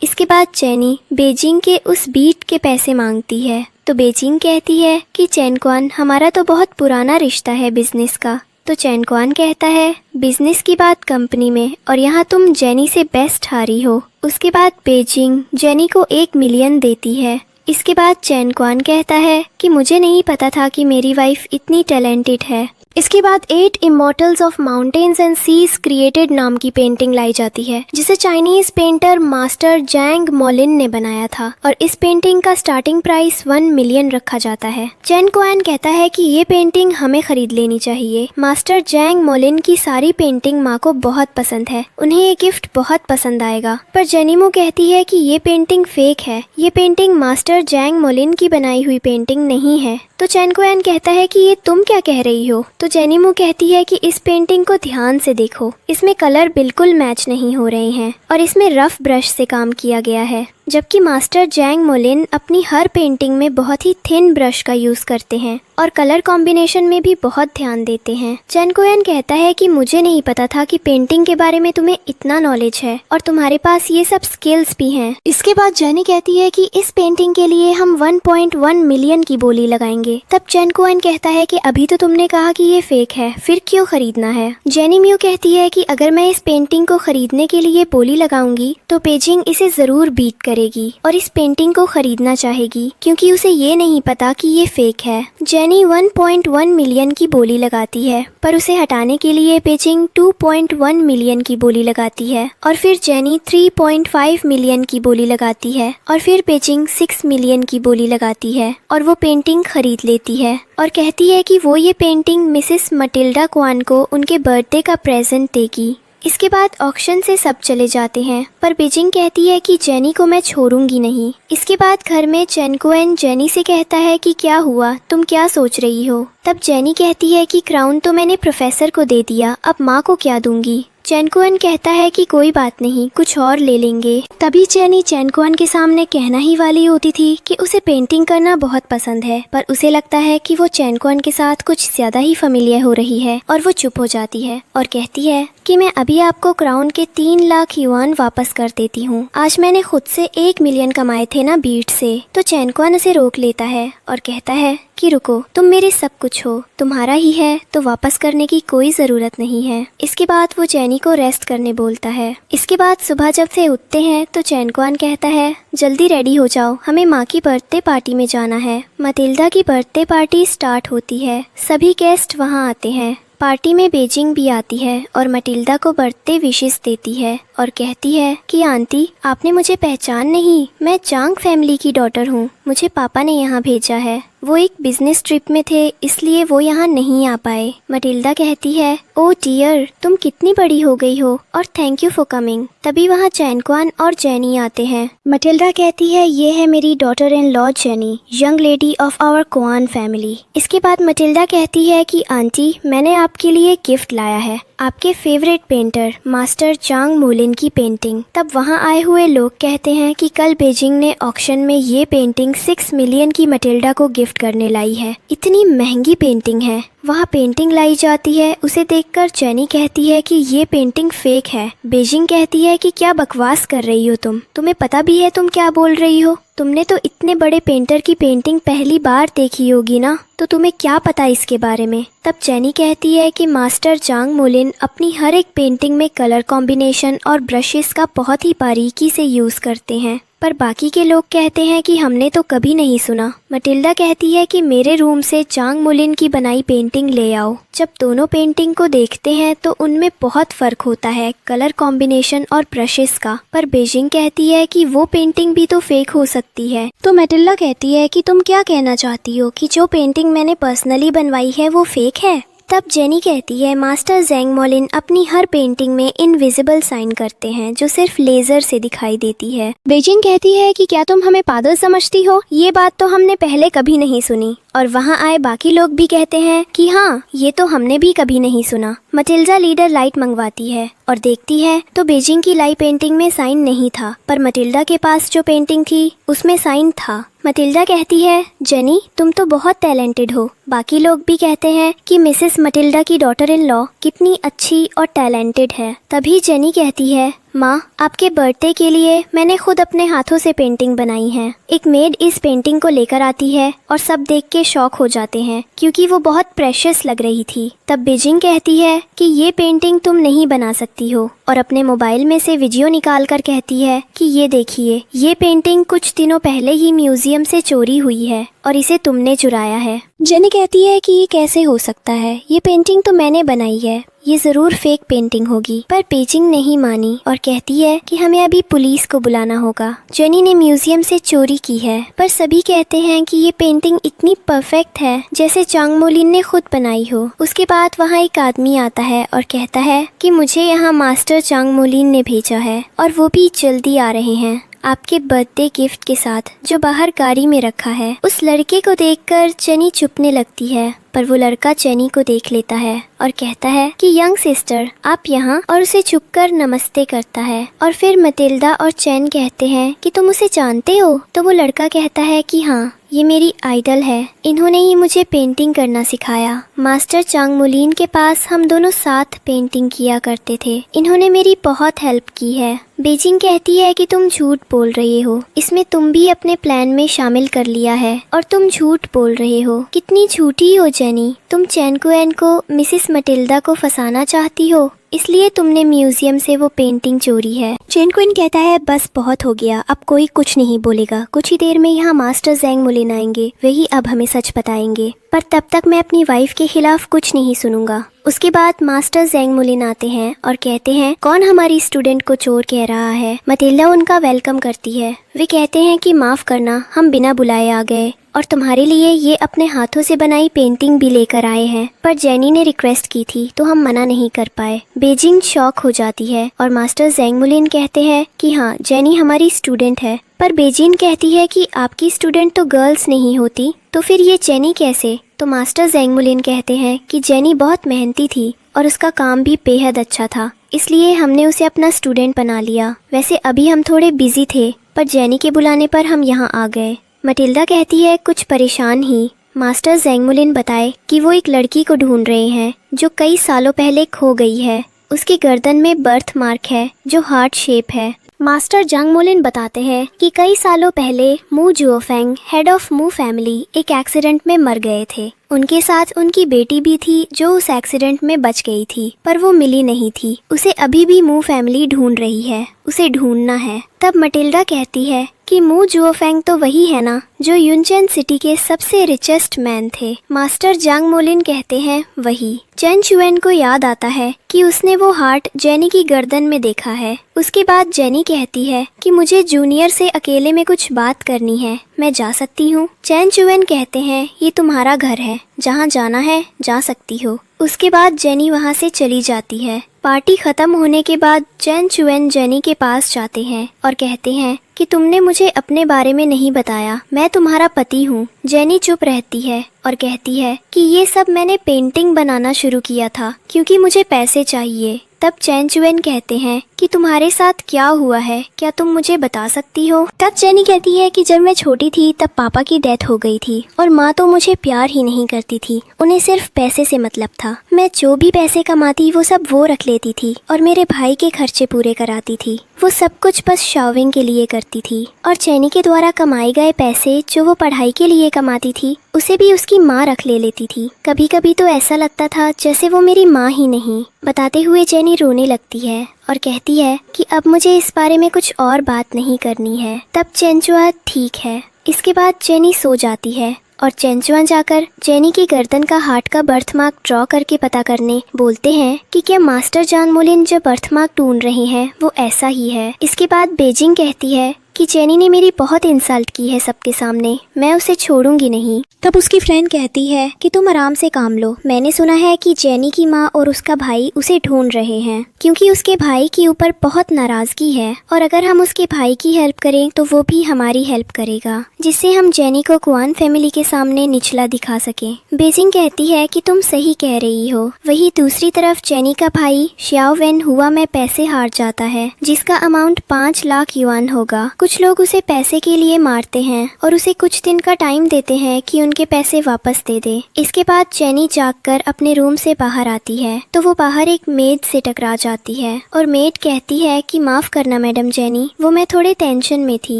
इसके बाद जेनी बेजिंग के उस बीट के पैसे मांगती है तो बेजिंग कहती है कि चैनकॉन हमारा तो बहुत पुराना रिश्ता है बिजनेस का। तो चैनकॉन कहता है बिजनेस की बात कंपनी में और यहाँ तुम जेनी से बेस्ट हारी हो। उसके बाद बेजिंग जेनी को 1 मिलियन देती है। इसके बाद चैनकॉन कहता है कि मुझे नहीं पता था कि मेरी वाइफ इतनी टैलेंटेड है। इसके बाद 8 immortals of mountains and seas created नाम की पेंटिंग लाई जाती है जिसे Chinese painter master Zhang Molin ने बनाया था और इस पेंटिंग का स्टार्टिंग प्राइस 1 मिलियन रखा जाता है। चैनकॉन कहता है कि ये पेंटिंग हमें खरीद लेनी चाहिए। मास्टर जैंग मोलिन की सारी पेंटिंग माँ को बहुत पसंद है, उन्हें ये गिफ्ट बहुत पसंद आएगा। पर जेनीमो कहती है कि ये पेंटिंग फेक है, ये पेंटिंग मास्टर जैंग मोलिन की बनाई हुई पेंटिंग नहीं है। तो चैनकॉन कहता है कि ये तुम क्या कह रही हो। तो जेनीमो कहती है कि इस पेंटिंग को ध्यान से देखो, इसमें कलर बिल्कुल मैच नहीं हो रहे हैं और इसमें रफ ब्रश से काम किया गया है, जबकि मास्टर जैंग मोलिन अपनी हर पेंटिंग में बहुत ही थिन ब्रश का यूज करते हैं और कलर कॉम्बिनेशन में भी बहुत ध्यान देते हैं। चैनकॉन कहता है कि मुझे नहीं पता था कि पेंटिंग के बारे में तुम्हें इतना नॉलेज है और तुम्हारे पास ये सब स्किल्स भी हैं। इसके बाद जेनी कहती है कि इस पेंटिंग के लिए हम 1.1 मिलियन की बोली लगाएंगे। तब चैनकॉन कहता है कि अभी तो तुमने कहा कि ये फेक है, फिर क्यों खरीदना है। जेनी म्यू कहती है कि अगर मैं इस पेंटिंग को खरीदने के लिए बोली लगाऊंगी तो बेजिंग इसे जरूर बीट करेगी उठेगी और इस पेंटिंग को खरीदना चाहेगी क्योंकि उसे ये नहीं पता कि ये फेक है। जेनी 1.1 मिलियन की बोली लगाती है, पर उसे हटाने के लिए बेजिंग 2.1 मिलियन की बोली लगाती है, और फिर जेनी 3.5 मिलियन की बोली लगाती है, और फिर बेजिंग 6 मिलियन की बोली लगाती है और वो पेंटिंग खरीद लेती है और कहती है कि वो ये पेंटिंग मिसेस मटिल्डा क्वान को उनके बर्थडे का प्रेजेंट देगी। इसके बाद ऑक्शन से सब चले जाते हैं, पर बेजिंग कहती है कि जेनी को मैं छोड़ूंगी नहीं। इसके बाद घर में चेनकुएन जेनी से कहता है कि क्या हुआ, तुम क्या सोच रही हो। तब जेनी कहती है कि क्राउन तो मैंने प्रोफेसर को दे दिया, अब माँ को क्या दूंगी। चेनकुएन कहता है कि कोई बात नहीं, कुछ और ले लेंगे। तभी जेनी चेनकुएन के सामने कहना ही वाली होती थी कि उसे पेंटिंग करना बहुत पसंद है, पर उसे लगता है कि वो चेनकुएन के साथ कुछ ज्यादा ही फेमिलियर हो रही है और वो चुप हो जाती है और कहती है कि मैं अभी आपको क्राउन के 3 लाख युआन वापस कर देती हूँ। आज मैंने खुद से 1 मिलियन कमाए थे ना बीट से। तो चेनकुएन उसे रोक लेता है और कहता है कि रुको, तुम मेरे सब कुछ हो, तुम्हारा ही है तो वापस करने की कोई जरूरत नहीं है। इसके बाद वो जेनी को रेस्ट करने बोलता है। इसके बाद सुबह जब से उठते हैं तो चेनकुएन कहता है जल्दी रेडी हो जाओ, हमें माँ की बर्थडे पार्टी में जाना है। मटिल्डा की बर्थडे पार्टी स्टार्ट होती है, सभी गेस्ट वहाँ आते हैं। पार्टी में बेजिंग भी आती है और मटिल्डा को बर्थडे विशेस देती है और कहती है कि आंटी आपने मुझे पहचान नहीं, मैं चांग फैमिली की डॉटर हूँ, मुझे पापा ने यहाँ भेजा है। वो एक बिजनेस ट्रिप में थे इसलिए वो यहाँ नहीं आ पाए। मटिल्डा कहती है ओ डियर, तुम कितनी बड़ी हो गई हो और थैंक यू फॉर कमिंग। तभी वहाँ चेनकुएन और जेनी आते हैं। मटिल्डा कहती है ये है मेरी daughter in law Jenny, young lady of our Kwan family. इसके बाद मटिल्डा कहती है कि आंटी मैंने आपके लिए गिफ्ट लाया है, आपके फेवरेट पेंटर मास्टर चांग मोलिन की पेंटिंग। तब वहाँ आए हुए लोग कहते हैं कि कल बेजिंग ने ऑक्शन में ये पेंटिंग 6 मिलियन की मटिल्डा को गिफ्ट करने लाई है। इतनी महंगी पेंटिंग है। वहाँ पेंटिंग लाई जाती है, उसे देखकर जेनी कहती है कि ये पेंटिंग फेक है। बेजिंग कहती है कि क्या बकवास कर रही हो तुम, तुम्हें पता भी है तुम क्या बोल रही हो, तुमने तो इतने बड़े पेंटर की पेंटिंग पहली बार देखी होगी ना, तो तुम्हें क्या पता इसके बारे में। तब जेनी कहती है कि मास्टर चांग मोलिन अपनी हर एक पेंटिंग में कलर कॉम्बिनेशन और ब्रशेस का बहुत ही बारीकी से यूज करते हैं, पर बाकी के लोग कहते हैं कि हमने तो कभी नहीं सुना। मटिल्डा कहती है कि मेरे रूम से चांग मोलिन की बनाई पेंटिंग ले आओ। जब दोनों पेंटिंग को देखते हैं तो उनमें बहुत फर्क होता है कलर कॉम्बिनेशन और ब्रशेस का, पर बेजिंग कहती है कि वो पेंटिंग भी तो फेक हो सकती है। तो मटिल्डा कहती है कि तुम क्या कहना चाहती हो कि जो पेंटिंग मैंने पर्सनली बनवाई है वो फेक है। तब जेनी कहती है मास्टर जैंग मोलिन अपनी हर पेंटिंग में इनविजिबल साइन करते हैं जो सिर्फ लेजर से दिखाई देती है। बेजिंग कहती है कि क्या तुम हमें पागल समझती हो, ये बात तो हमने पहले कभी नहीं सुनी। और वहाँ आए बाकी लोग भी कहते हैं कि हाँ ये तो हमने भी कभी नहीं सुना। मटिल्डा लीडर लाइट मंगवाती है और देखती है तो बेजिंग की लाई पेंटिंग में साइन नहीं था, पर मटिल्डा के पास जो पेंटिंग थी उसमें साइन था। मटिल्डा कहती है जेनी तुम तो बहुत टैलेंटेड हो। बाकी लोग भी कहते हैं कि मिसेस मटिल्डा की डॉटर इन लॉ कितनी अच्छी और टैलेंटेड है। तभी जेनी कहती है माँ आपके बर्थडे के लिए मैंने खुद अपने हाथों से पेंटिंग बनाई है। एक मेड इस पेंटिंग को लेकर आती है और सब देख के शॉक हो जाते हैं क्योंकि वो बहुत प्रेशियस लग रही थी। तब बेजिंग कहती है कि ये पेंटिंग तुम नहीं बना सकती हो और अपने मोबाइल में से वीडियो निकाल कर कहती है कि ये देखिए, ये पेंटिंग कुछ दिनों पहले ही म्यूजियम से चोरी हुई है और इसे तुमने चुराया है। जेनी कहती है कि ये कैसे हो सकता है, ये पेंटिंग तो मैंने बनाई है, ये जरूर फेक पेंटिंग होगी। पर बेजिंग नहीं मानी और कहती है कि हमें अभी पुलिस को बुलाना होगा। जेनी ने म्यूजियम से चोरी की है, पर सभी कहते हैं कि ये पेंटिंग इतनी परफेक्ट है जैसे चांग मोलिन ने खुद बनाई हो। उसके बाद वहाँ एक आदमी आता है और कहता है कि मुझे यहाँ मास्टर चांग मोलिन ने भेजा है और वो भी जल्दी आ रहे हैं आपके बर्थडे गिफ्ट के साथ जो बाहर गाड़ी में रखा है। उस लड़के को देखकर जेनी चुपने लगती है, पर वो लड़का जेनी को देख लेता है और कहता है कि यंग सिस्टर आप यहाँ, और उसे छुपकर नमस्ते करता है। और फिर मटिल्डा और चैन कहते हैं कि तुम उसे जानते हो। तो वो लड़का कहता है कि हाँ ये मेरी आइडल है, इन्होंने ही मुझे पेंटिंग करना सिखाया। मास्टर चांग मोलिन के पास हम दोनों साथ पेंटिंग किया करते थे, इन्होंने मेरी बहुत हेल्प की है। बेजिंग कहती है कि तुम झूठ बोल रहे हो, इसमें तुम भी अपने प्लान में शामिल कर लिया है और तुम झूठ बोल रहे हो। कितनी झूठी हो जेनी, तुम चैन कुएन को मिसिस मटिल्डा को फंसाना चाहती हो, इसलिए तुमने म्यूजियम से वो पेंटिंग चोरी है। चैन कुएन कहता है बस बहुत हो गया, अब कोई कुछ नहीं बोलेगा। कुछ ही देर में यहाँ मास्टर जैंग मुलिन आएंगे, वही अब हमें सच बताएंगे, पर तब तक मैं अपनी वाइफ के खिलाफ कुछ नहीं सुनूंगा। उसके बाद मास्टर जैंग मुलिन आते हैं और कहते हैं कौन हमारी स्टूडेंट को चोर कह रहा है। मटिल्डा उनका वेलकम करती है। वे कहते हैं कि माफ करना, हम बिना बुलाए आ गए और तुम्हारे लिए ये अपने हाथों से बनाई पेंटिंग भी लेकर आए हैं, पर जेनी ने रिक्वेस्ट की थी तो हम मना नहीं कर पाए। बेजिंग शॉक हो जाती है और मास्टर जैंग मुलिन कहते हैं कि हाँ, जेनी हमारी स्टूडेंट है, पर बेजिंग कहती है कि आपकी स्टूडेंट तो गर्ल्स नहीं होती, तो फिर ये जेनी कैसे। तो मास्टर जैंग मुलिन कहते हैं कि जेनी बहुत मेहनती थी और उसका काम भी बेहद अच्छा था, इसलिए हमने उसे अपना स्टूडेंट बना लिया। वैसे अभी हम थोड़े बिजी थे, पर जेनी के बुलाने पर हम यहाँ आ गए। मटिल्डा कहती है कुछ परेशान ही। मास्टर जैंग मुलिन बताए कि वो एक लड़की को ढूंढ रहे हैं जो कई सालों पहले खो गई है। उसकी गर्दन में बर्थ मार्क है जो हार्ट शेप है। मास्टर जैंग मुलिन बताते हैं कि कई सालों पहले मू जुओफेंग, हेड ऑफ मू फैमिली, एक एक्सीडेंट में मर गए थे। उनके साथ उनकी बेटी भी थी जो उस एक्सीडेंट में बच गई थी, पर वो मिली नहीं थी। उसे अभी भी मू फैमिली ढूंढ रही है, उसे ढूंढना है। तब मटिल्डा कहती है कि मू जुओफेंग तो वही है ना जो युनचेन सिटी के सबसे रिचेस्ट मैन थे। मास्टर जैंग मुलिन कहते हैं वही। चेन चुएन को याद आता है कि उसने वो हार्ट जेनी की गर्दन में देखा है। उसके बाद जेनी कहती है कि मुझे जूनियर से अकेले में कुछ बात करनी है, मैं जा सकती हूँ। चेन चुएन कहते हैं ये तुम्हारा घर है, जहाँ जाना है जा सकती हो। उसके बाद जेनी वहाँ से चली जाती है। पार्टी खत्म होने के बाद चेन चुएन जेनी के पास जाते हैं और कहते हैं कि तुमने मुझे अपने बारे में नहीं बताया, मैं तुम्हारा पति हूँ। जेनी चुप रहती है और कहती है कि ये सब मैंने पेंटिंग बनाना शुरू किया था क्योंकि मुझे पैसे चाहिए। तब चेन चुएन कहते हैं कि तुम्हारे साथ क्या हुआ है, क्या तुम मुझे बता सकती हो। तब जेनी कहती है कि जब मैं छोटी थी तब पापा की डेथ हो गई थी और माँ तो मुझे प्यार ही नहीं करती थी, उन्हें सिर्फ पैसे से मतलब था। मैं जो भी पैसे कमाती वो सब वो रख लेती थी और मेरे भाई के खर्चे पूरे कराती थी। वो सब कुछ बस शॉपिंग के लिए करती थी और जेनी के द्वारा कमाए गए पैसे जो वो पढ़ाई के लिए कमाती थी उसे भी उसकी माँ रख ले लेती थी। कभी कभी तो ऐसा लगता था जैसे वो मेरी माँ ही नहीं। बताते हुए जेनी रोने लगती है और कहती है कि अब मुझे इस बारे में कुछ और बात नहीं करनी है। तब चेनचुआ ठीक है। इसके बाद जेनी सो जाती है और चेनचुआ जाकर जेनी की गर्दन का हार्ट का बर्थमार्क ड्रॉ करके पता करने बोलते हैं कि क्या मास्टर जैंग मुलिन जो बर्थमार्क ढूंढ रहे हैं वो ऐसा ही है। इसके बाद बेजिंग कहती है कि जेनी ने मेरी बहुत इंसल्ट की है सबके सामने, मैं उसे छोड़ूंगी नहीं। तब उसकी फ्रेंड कहती है कि तुम आराम से काम लो, मैंने सुना है कि जेनी की माँ और उसका भाई उसे ढूंढ रहे हैं क्योंकि उसके भाई के ऊपर बहुत नाराजगी है और अगर हम उसके भाई की हेल्प करें तो वो भी हमारी हेल्प करेगा, जिससे हम जेनी को कुआन फैमिली के सामने निचला दिखा सके। बेजिंग कहती है कि तुम सही कह रही हो। वही दूसरी तरफ जेनी का भाई श्याओ वेन हुआ में पैसे हार जाता है जिसका अमाउंट 5 लाख युआन होगा। कुछ लोग उसे पैसे के लिए मारते हैं और उसे कुछ दिन का टाइम देते हैं कि उनके पैसे वापस दे दे। इसके बाद जेनी जागकर अपने रूम से बाहर आती है तो वो बाहर एक मेड से टकरा जाती है और मेड कहती है कि माफ करना मैडम जेनी, वो मैं थोड़े टेंशन में थी।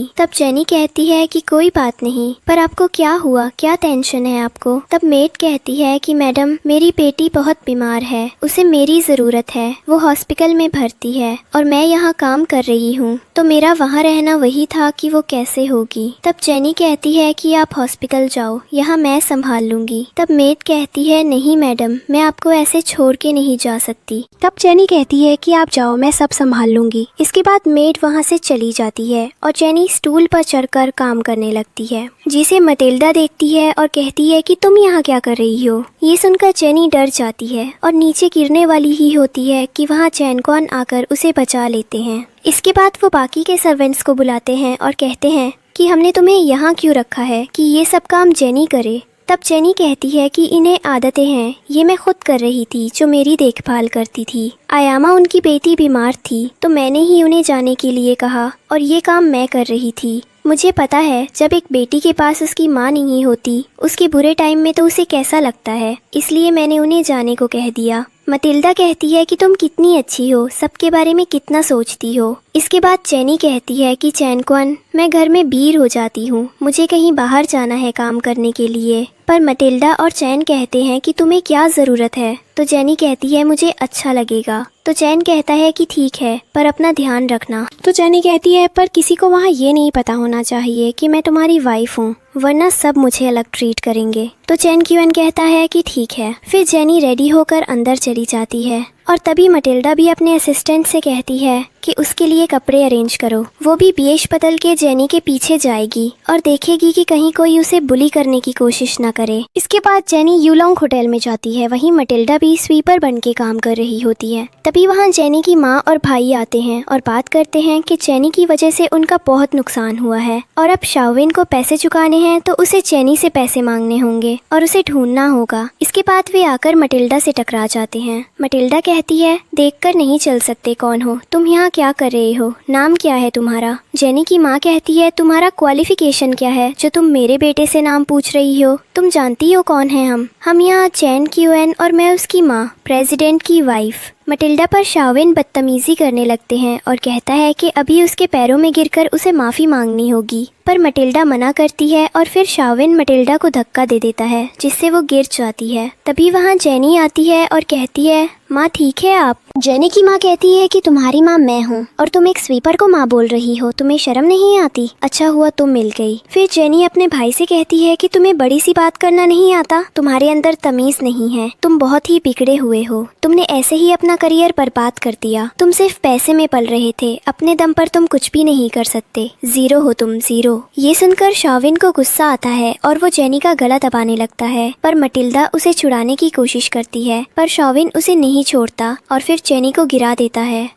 तब जेनी कहती है कि कोई बात नहीं, पर आपको क्या हुआ, क्या टेंशन है आपको। तब मेड कहती है कि मैडम मेरी बेटी बहुत बीमार है, उसे मेरी जरूरत है, वो हॉस्पिटल में भर्ती है और मैं यहाँ काम कर रही हूँ तो मेरा वहाँ रहना वही था कि वो कैसे होगी। तब जेनी कहती है कि आप हॉस्पिटल जाओ, यहाँ मैं संभाल लूंगी। तब मेड कहती है नहीं मैडम, मैं आपको ऐसे छोड़ के नहीं जा सकती। तब जेनी कहती है कि आप जाओ, मैं सब संभाल लूंगी। इसके बाद मेड वहाँ से चली जाती है और जेनी स्टूल पर चढ़कर काम करने लगती है, जिसे मटिल्डा देखती है और कहती है कि तुम यहाँ क्या कर रही हो। ये सुनकर जेनी डर जाती है और नीचे गिरने वाली ही होती है कि वहाँ चैनकॉन आकर उसे बचा लेते हैं। इसके बाद वो बाकी के सर्वेंट्स को बुलाते हैं और कहते हैं कि हमने तुम्हें यहाँ क्यों रखा है कि ये सब काम जेनी करे। तब जेनी कहती है कि इन्हें आदतें हैं, ये मैं खुद कर रही थी जो मेरी देखभाल करती थी। आयामा उनकी बेटी बीमार थी तो मैंने ही उन्हें जाने के लिए कहा और ये काम मैं कर रही थी। मुझे पता है जब एक बेटी के पास उसकी माँ नहीं होती उसके बुरे टाइम में तो उसे कैसा लगता है, इसलिए मैंने उन्हें जाने को कह दिया। मटिल्डा कहती है कि तुम कितनी अच्छी हो, सबके बारे में कितना सोचती हो। इसके बाद जेनी कहती है कि चैनकॉन मैं घर में बीर हो जाती हूँ, मुझे कहीं बाहर जाना है काम करने के लिए, पर मटिल्डा और चैन कहते हैं कि तुम्हें क्या ज़रूरत है। तो जेनी कहती है मुझे अच्छा लगेगा। तो चैन कहता है कि ठीक है, पर अपना ध्यान रखना। तो जेनी कहती है पर किसी को वहाँ ये नहीं पता होना चाहिए कि मैं तुम्हारी वाइफ हूँ, वरना सब मुझे अलग ट्रीट करेंगे। तो चैन क्यूएन कहता है कि ठीक है। फिर जेनी रेडी होकर अंदर चली जाती है और तभी मटिल्डा भी अपने असिस्टेंट से कहती है कि उसके लिए कपड़े अरेंज करो। वो भी वेश बदल के जेनी के पीछे जाएगी और देखेगी कि कहीं कोई उसे बुली करने की कोशिश न करे। इसके बाद जेनी यूलोंग होटल में जाती है। वहीं मटिल्डा भी स्वीपर बन के काम कर रही होती है। तभी वहाँ जेनी की माँ और भाई आते हैं और बात करते हैं कि जेनी की वजह से उनका बहुत नुकसान हुआ है और अब शाओविन को पैसे चुकाने हैं तो उसे जेनी से पैसे मांगने होंगे और उसे ढूंढना होगा। इसके बाद वे आकर मटिल्डा से टकरा जाते हैं। मटिल्डा कहती है देखकर नहीं चल सकते कौन हो तुम, यहाँ क्या कर रहे हो, नाम क्या है तुम्हारा। जेनी की माँ कहती है तुम्हारा क्वालिफिकेशन क्या है जो तुम मेरे बेटे से नाम पूछ रही हो, तुम जानती हो कौन है हम यहाँ चैन क्यूएन और मैं उसकी माँ, प्रेसिडेंट की वाइफ। मटिल्डा पर शाओविन बदतमीजी करने लगते हैं और कहता है कि अभी उसके पैरों में गिरकर उसे माफ़ी मांगनी होगी, पर मटिल्डा मना करती है और फिर शाओविन मटिल्डा को धक्का दे देता है जिससे वो गिर जाती है। तभी वहाँ जेनी आती है और कहती है माँ ठीक है आप। जेनी की माँ कहती है कि तुम्हारी माँ मैं हूँ और तुम एक स्वीपर को माँ बोल रही हो, तुम्हें शर्म नहीं आती, अच्छा हुआ तुम मिल गई। फिर जेनी अपने भाई से कहती है कि तुम्हें बड़ी सी बात करना नहीं आता, तुम्हारे अंदर तमीज नहीं है, तुम बहुत ही बिगड़े हुए हो, तुमने ऐसे ही अपना करियर बर्बाद कर दिया, तुम सिर्फ पैसे में पल रहे थे, अपने दम पर तुम कुछ भी नहीं कर सकते, जीरो हो तुम, जीरो। ये सुनकर शाओविन को गुस्सा आता है और वो जेनी का गला दबाने लगता है, पर मटिल्डा उसे छुड़ाने की कोशिश करती है पर शाओविन उसे नहीं छोड़ता और फिर जेनी को गिरा देता है।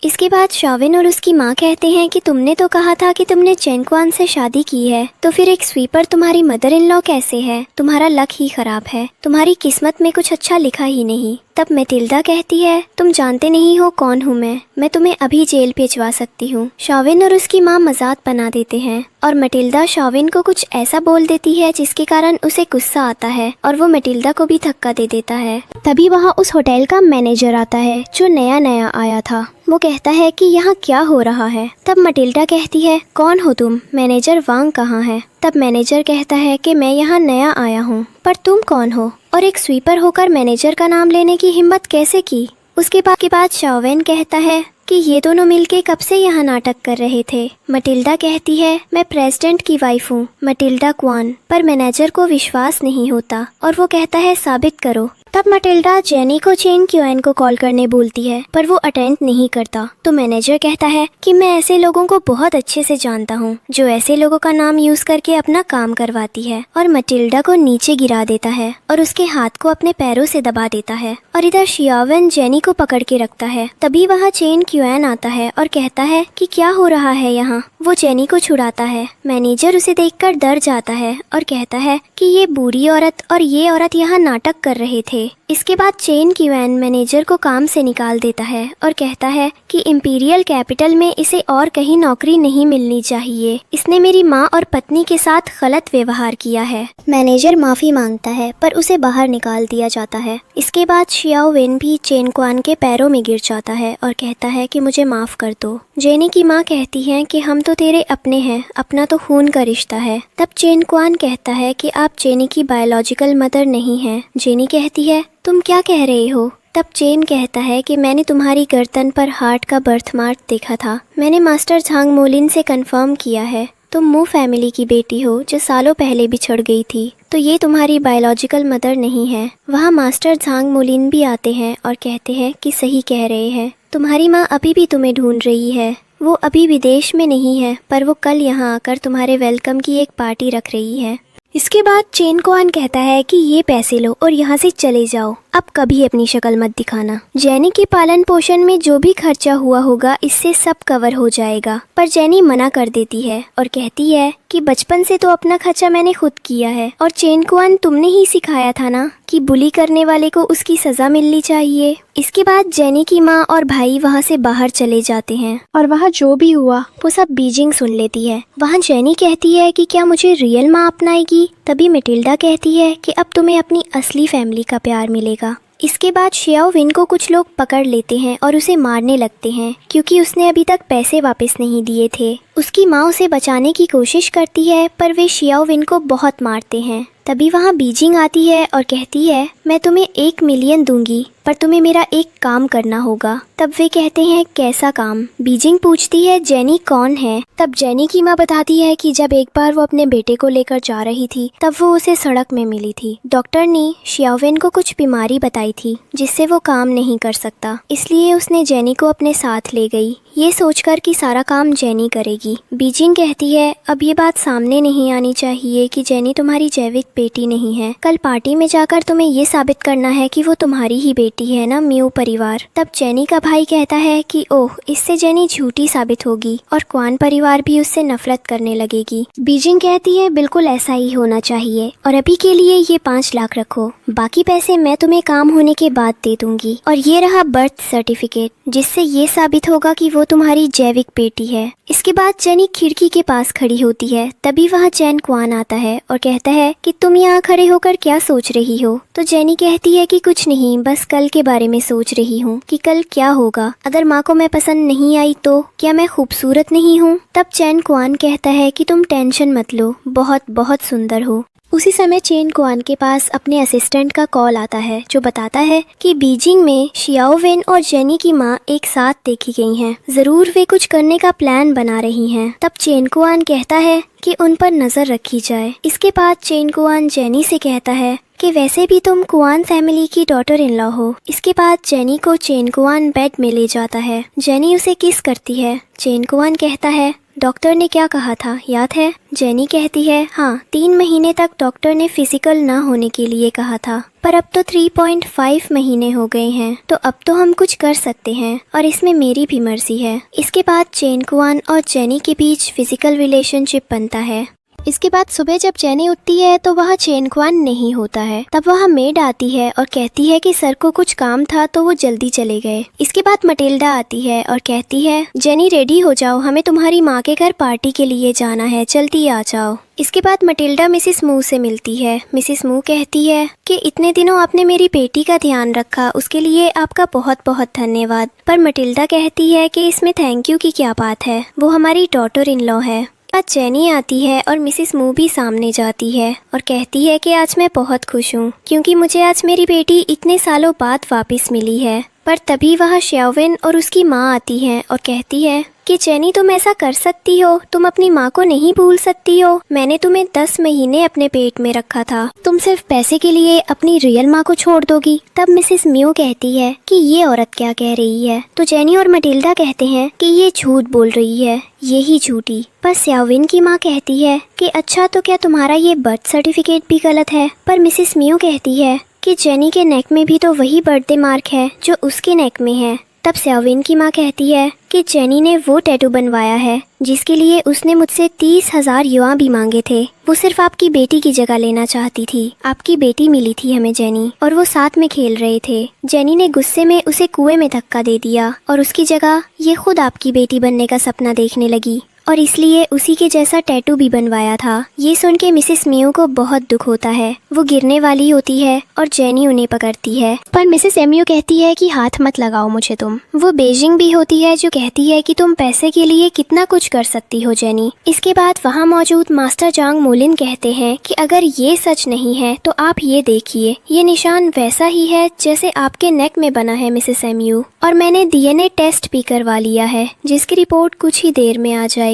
इसके बाद शाओविन और उसकी माँ कहते हैं कि तुमने तो कहा था कि तुमने चैन क्वान से शादी की है, तो फिर एक स्वीपर तुम्हारी मदर इन लॉ कैसे है, तुम्हारा लक ही खराब है, तुम्हारी किस्मत में कुछ अच्छा लिखा ही नहीं। तब मटिल्डा कहती है तुम जानते नहीं हो कौन हूँ मैं तुम्हें अभी जेल भिजवा सकती हूँ। शाओविन और उसकी माँ मजाक बना देते हैं और मटिल्डा शाओविन को कुछ ऐसा बोल देती है जिसके कारण उसे गुस्सा आता है और वो मटिल्डा को भी धक्का दे देता है। तभी वहाँ उस होटल का मैनेजर आता है जो नया नया आया था। वो कहता है कि यहाँ क्या हो रहा है। तब मटिल्डा कहती है कौन हो तुम, मैनेजर वांग कहाँ है। तब मैनेजर कहता है कि मैं यहाँ नया आया हूँ, पर तुम कौन हो और एक स्वीपर होकर मैनेजर का नाम लेने की हिम्मत कैसे की। उसके बाद शाओविन कहता है कि ये दोनों मिलके कब से यहाँ नाटक कर रहे थे। मटिल्डा कहती है मैं प्रेसिडेंट की वाइफ हूँ, मटिल्डा क्वान, पर मैनेजर को विश्वास नहीं होता और वो कहता है साबित करो। तब मटिल्डा जेनी को चैन क्यूएन को कॉल करने बोलती है पर वो अटेंड नहीं करता। तो मैनेजर कहता है कि मैं ऐसे लोगों को बहुत अच्छे से जानता हूँ जो ऐसे लोगों का नाम यूज करके अपना काम करवाती है, और मटिल्डा को नीचे गिरा देता है और उसके हाथ को अपने पैरों से दबा देता है और इधर शाओविन जेनी को पकड़ के रखता है। तभी वहाँ चैन क्यूएन आता है और कहता है कि क्या हो रहा है यहाँ। वो जेनी को छुड़ाता है। मैनेजर उसे देखकर डर जाता है और कहता है कि ये बुरी औरत और ये औरत यहाँ नाटक कर रहे थे। इसके बाद चैन क्यूएन मैनेजर को काम से निकाल देता है और कहता है कि इंपीरियल कैपिटल में इसे और कहीं नौकरी नहीं मिलनी चाहिए, इसने मेरी माँ और पत्नी के साथ गलत व्यवहार किया है। मैनेजर माफी मांगता है पर उसे बाहर निकाल दिया जाता है। इसके बाद शाओविन भी चैन क्वान के पैरों में गिर जाता है और कहता है कि मुझे माफ कर दो। जेनी की माँ कहती है कि हम तो तेरे अपने हैं, अपना तो खून का रिश्ता है। तब चैन क्वान कहता है कि आप जेनी की बायोलॉजिकल मदर नहीं हैं। जेनी कहती है तुम क्या कह रहे हो। तब चैन कहता है कि मैंने तुम्हारी गर्दन पर हार्ट का बर्थमार्क देखा था, मैंने मास्टर झांग मोलिन से कंफर्म किया है, तुम मू फैमिली की बेटी हो जो सालों पहले बिछड़ गई थी, तो ये तुम्हारी बायोलॉजिकल मदर नहीं है। वहाँ मास्टर झांग मोलिन भी आते हैं और कहते हैं कि सही कह रहे हैं, तुम्हारी माँ अभी भी तुम्हें ढूंढ रही है, वो अभी विदेश में नहीं है पर वो कल यहाँ आकर तुम्हारे वेलकम की एक पार्टी रख रही है। इसके बाद चैन क्वान कहता है कि ये पैसे लो और यहाँ से चले जाओ, अब कभी अपनी शक्ल मत दिखाना। जेनी के पालन पोषण में जो भी खर्चा हुआ होगा इससे सब कवर हो जाएगा, पर जेनी मना कर देती है और कहती है कि बचपन से तो अपना खर्चा मैंने खुद किया है और चैन क्वान तुमने ही सिखाया था ना कि बुली करने वाले को उसकी सजा मिलनी चाहिए। इसके बाद जेनी की माँ और भाई वहाँ से बाहर चले जाते हैं और वहाँ जो भी हुआ वो सब बीजिंग सुन लेती है। वहाँ जेनी कहती है कि क्या मुझे रियल माँ अपनाएगी। तभी मटिल्डा कहती है कि अब तुम्हें अपनी असली फैमिली का प्यार मिलेगा। इसके बाद शाओविन को कुछ लोग पकड़ लेते हैं और उसे मारने लगते हैं क्योंकि उसने अभी तक पैसे वापस नहीं दिए थे। उसकी माँ उसे बचाने की कोशिश करती है पर वे शाओविन को बहुत मारते हैं। तभी वहाँ बीजिंग आती है और कहती है मैं तुम्हें 1 मिलियन दूंगी, पर तुम्हें मेरा एक काम करना होगा। तब वे कहते हैं कैसा काम? बीजिंग पूछती है जेनी कौन है? तब जेनी की माँ बताती है कि जब एक बार वो अपने बेटे को लेकर जा रही थी तब वो उसे सड़क में मिली थी। डॉक्टर ने शियावेन को कुछ बीमारी बताई थी जिससे वो काम नहीं कर सकता, इसलिए उसने जेनी को अपने साथ ले गई, ये सोचकर कि सारा काम जेनी करेगी। बीजिंग कहती है अब ये बात सामने नहीं आनी चाहिए कि जेनी तुम्हारी जैविक बेटी नहीं है। कल पार्टी में जाकर तुम्हें ये साबित करना है कि वो तुम्हारी ही बेटी है ना म्यू परिवार। तब जेनी का भाई कहता है कि ओह, इससे जेनी झूठी साबित होगी और क्वान परिवार भी उससे नफरत करने लगेगी। बीजिंग कहती है बिल्कुल ऐसा ही होना चाहिए और अभी के लिए ये 5 लाख रखो, बाकी पैसे मैं तुम्हें काम होने के बाद दे दूंगी। और ये रहा बर्थ सर्टिफिकेट जिससे ये साबित होगा कि वो तुम्हारी जैविक बेटी है। इसके बाद जेनी खिड़की के पास खड़ी होती है। तभी वहाँ चैन क्वान आता है और कहता है कि तुम यहाँ खड़े होकर क्या सोच रही हो? तो जेनी कहती है कि कुछ नहीं, बस कल के बारे में सोच रही हूँ कि कल क्या होगा। अगर माँ को मैं पसंद नहीं आई तो क्या मैं खूबसूरत नहीं हूँ? तब चैन क्वान कहता है कि तुम टेंशन मत लो, बहुत बहुत सुंदर हो। उसी समय चेन क्वान के पास अपने असिस्टेंट का कॉल आता है जो बताता है कि बीजिंग में शियाओवेन और जेनी की माँ एक साथ देखी गई हैं। जरूर वे कुछ करने का प्लान बना रही हैं। तब चेन क्वान कहता है कि उन पर नजर रखी जाए। इसके बाद चेन क्वान जेनी से कहता है कि वैसे भी तुम क्वान फैमिली की डॉटर इन लॉ हो। इसके बाद जेनी को चेन क्वान बेड में ले जाता है। जेनी उसे किस करती है। चेन क्वान कहता है डॉक्टर ने क्या कहा था याद है? जेनी कहती है हाँ, 3 महीने तक डॉक्टर ने फिजिकल ना होने के लिए कहा था, पर अब तो 3.5 महीने हो गए हैं, तो अब तो हम कुछ कर सकते हैं और इसमें मेरी भी मर्जी है। इसके बाद चेन क्वान और जेनी के बीच फिजिकल रिलेशनशिप बनता है। इसके बाद सुबह जब जेनी उठती है तो वह चेन क्वान नहीं होता है। तब वह मेड आती है और कहती है कि सर को कुछ काम था तो वो जल्दी चले गए। इसके बाद मटिल्डा आती है और कहती है जेनी रेडी हो जाओ, हमें तुम्हारी माँ के घर पार्टी के लिए जाना है, जल्दी आ जाओ। इसके बाद मटिल्डा मिसिस मू से मिलती है। मिसिस मू कहती है कि इतने दिनों आपने मेरी बेटी का ध्यान रखा, उसके लिए आपका बहुत बहुत धन्यवाद। पर मटिल्डा कहती है कि इसमें थैंक यू की क्या बात है, वो हमारी डॉटर इन लॉ है। आज जेनी आती है और मिसिस मू भी सामने जाती है और कहती है कि आज मैं बहुत खुश हूँ क्योंकि मुझे आज मेरी बेटी इतने सालों बाद वापस मिली है। पर तभी वह शियावेन और उसकी माँ आती हैं और कहती है कि जेनी तुम ऐसा कर सकती हो, तुम अपनी माँ को नहीं भूल सकती हो? मैंने तुम्हें 10 महीने अपने पेट में रखा था, तुम सिर्फ पैसे के लिए अपनी रियल माँ को छोड़ दोगी? तब मिसेस म्यू कहती है कि ये औरत क्या कह रही है? तो जेनी और मटिल्डा कहते हैं कि ये झूठ बोल रही है, यही झूठी। पर शियावेन की माँ कहती है कि अच्छा तो क्या तुम्हारा ये बर्थ सर्टिफिकेट भी गलत है? पर मिसेस म्यू कहती है कि जेनी के नेक में भी तो वही बर्थडे मार्क है जो उसके नेक में है। तब शियावेन की माँ कहती है कि जेनी ने वो टैटू बनवाया है जिसके लिए उसने मुझसे 30,000 युआन भी मांगे थे। वो सिर्फ आपकी बेटी की जगह लेना चाहती थी। आपकी बेटी मिली थी हमें जेनी, और वो साथ में खेल रहे थे। जेनी ने गुस्से में उसे कुएं में धक्का दे दिया और उसकी जगह ये खुद आपकी बेटी बनने का सपना देखने लगी और इसलिए उसी के जैसा टैटू भी बनवाया था। ये सुन के मिसेस म्यू को बहुत दुख होता है। वो गिरने वाली होती है और जेनी उन्हें पकड़ती है, पर मिसेस म्यू कहती है कि हाथ मत लगाओ मुझे तुम। वो बेजिंग भी होती है जो कहती है कि तुम पैसे के लिए कितना कुछ कर सकती हो जेनी। इसके बाद वहाँ मौजूद मास्टर जांग मोलिन कहते हैं कि अगर ये सच नहीं है तो आप ये देखिए, ये निशान वैसा ही है जैसे आपके नेक में बना है मिसेस म्यू, और मैंने DNA टेस्ट भी करवा लिया है जिसकी रिपोर्ट कुछ ही देर में आ जाएगी।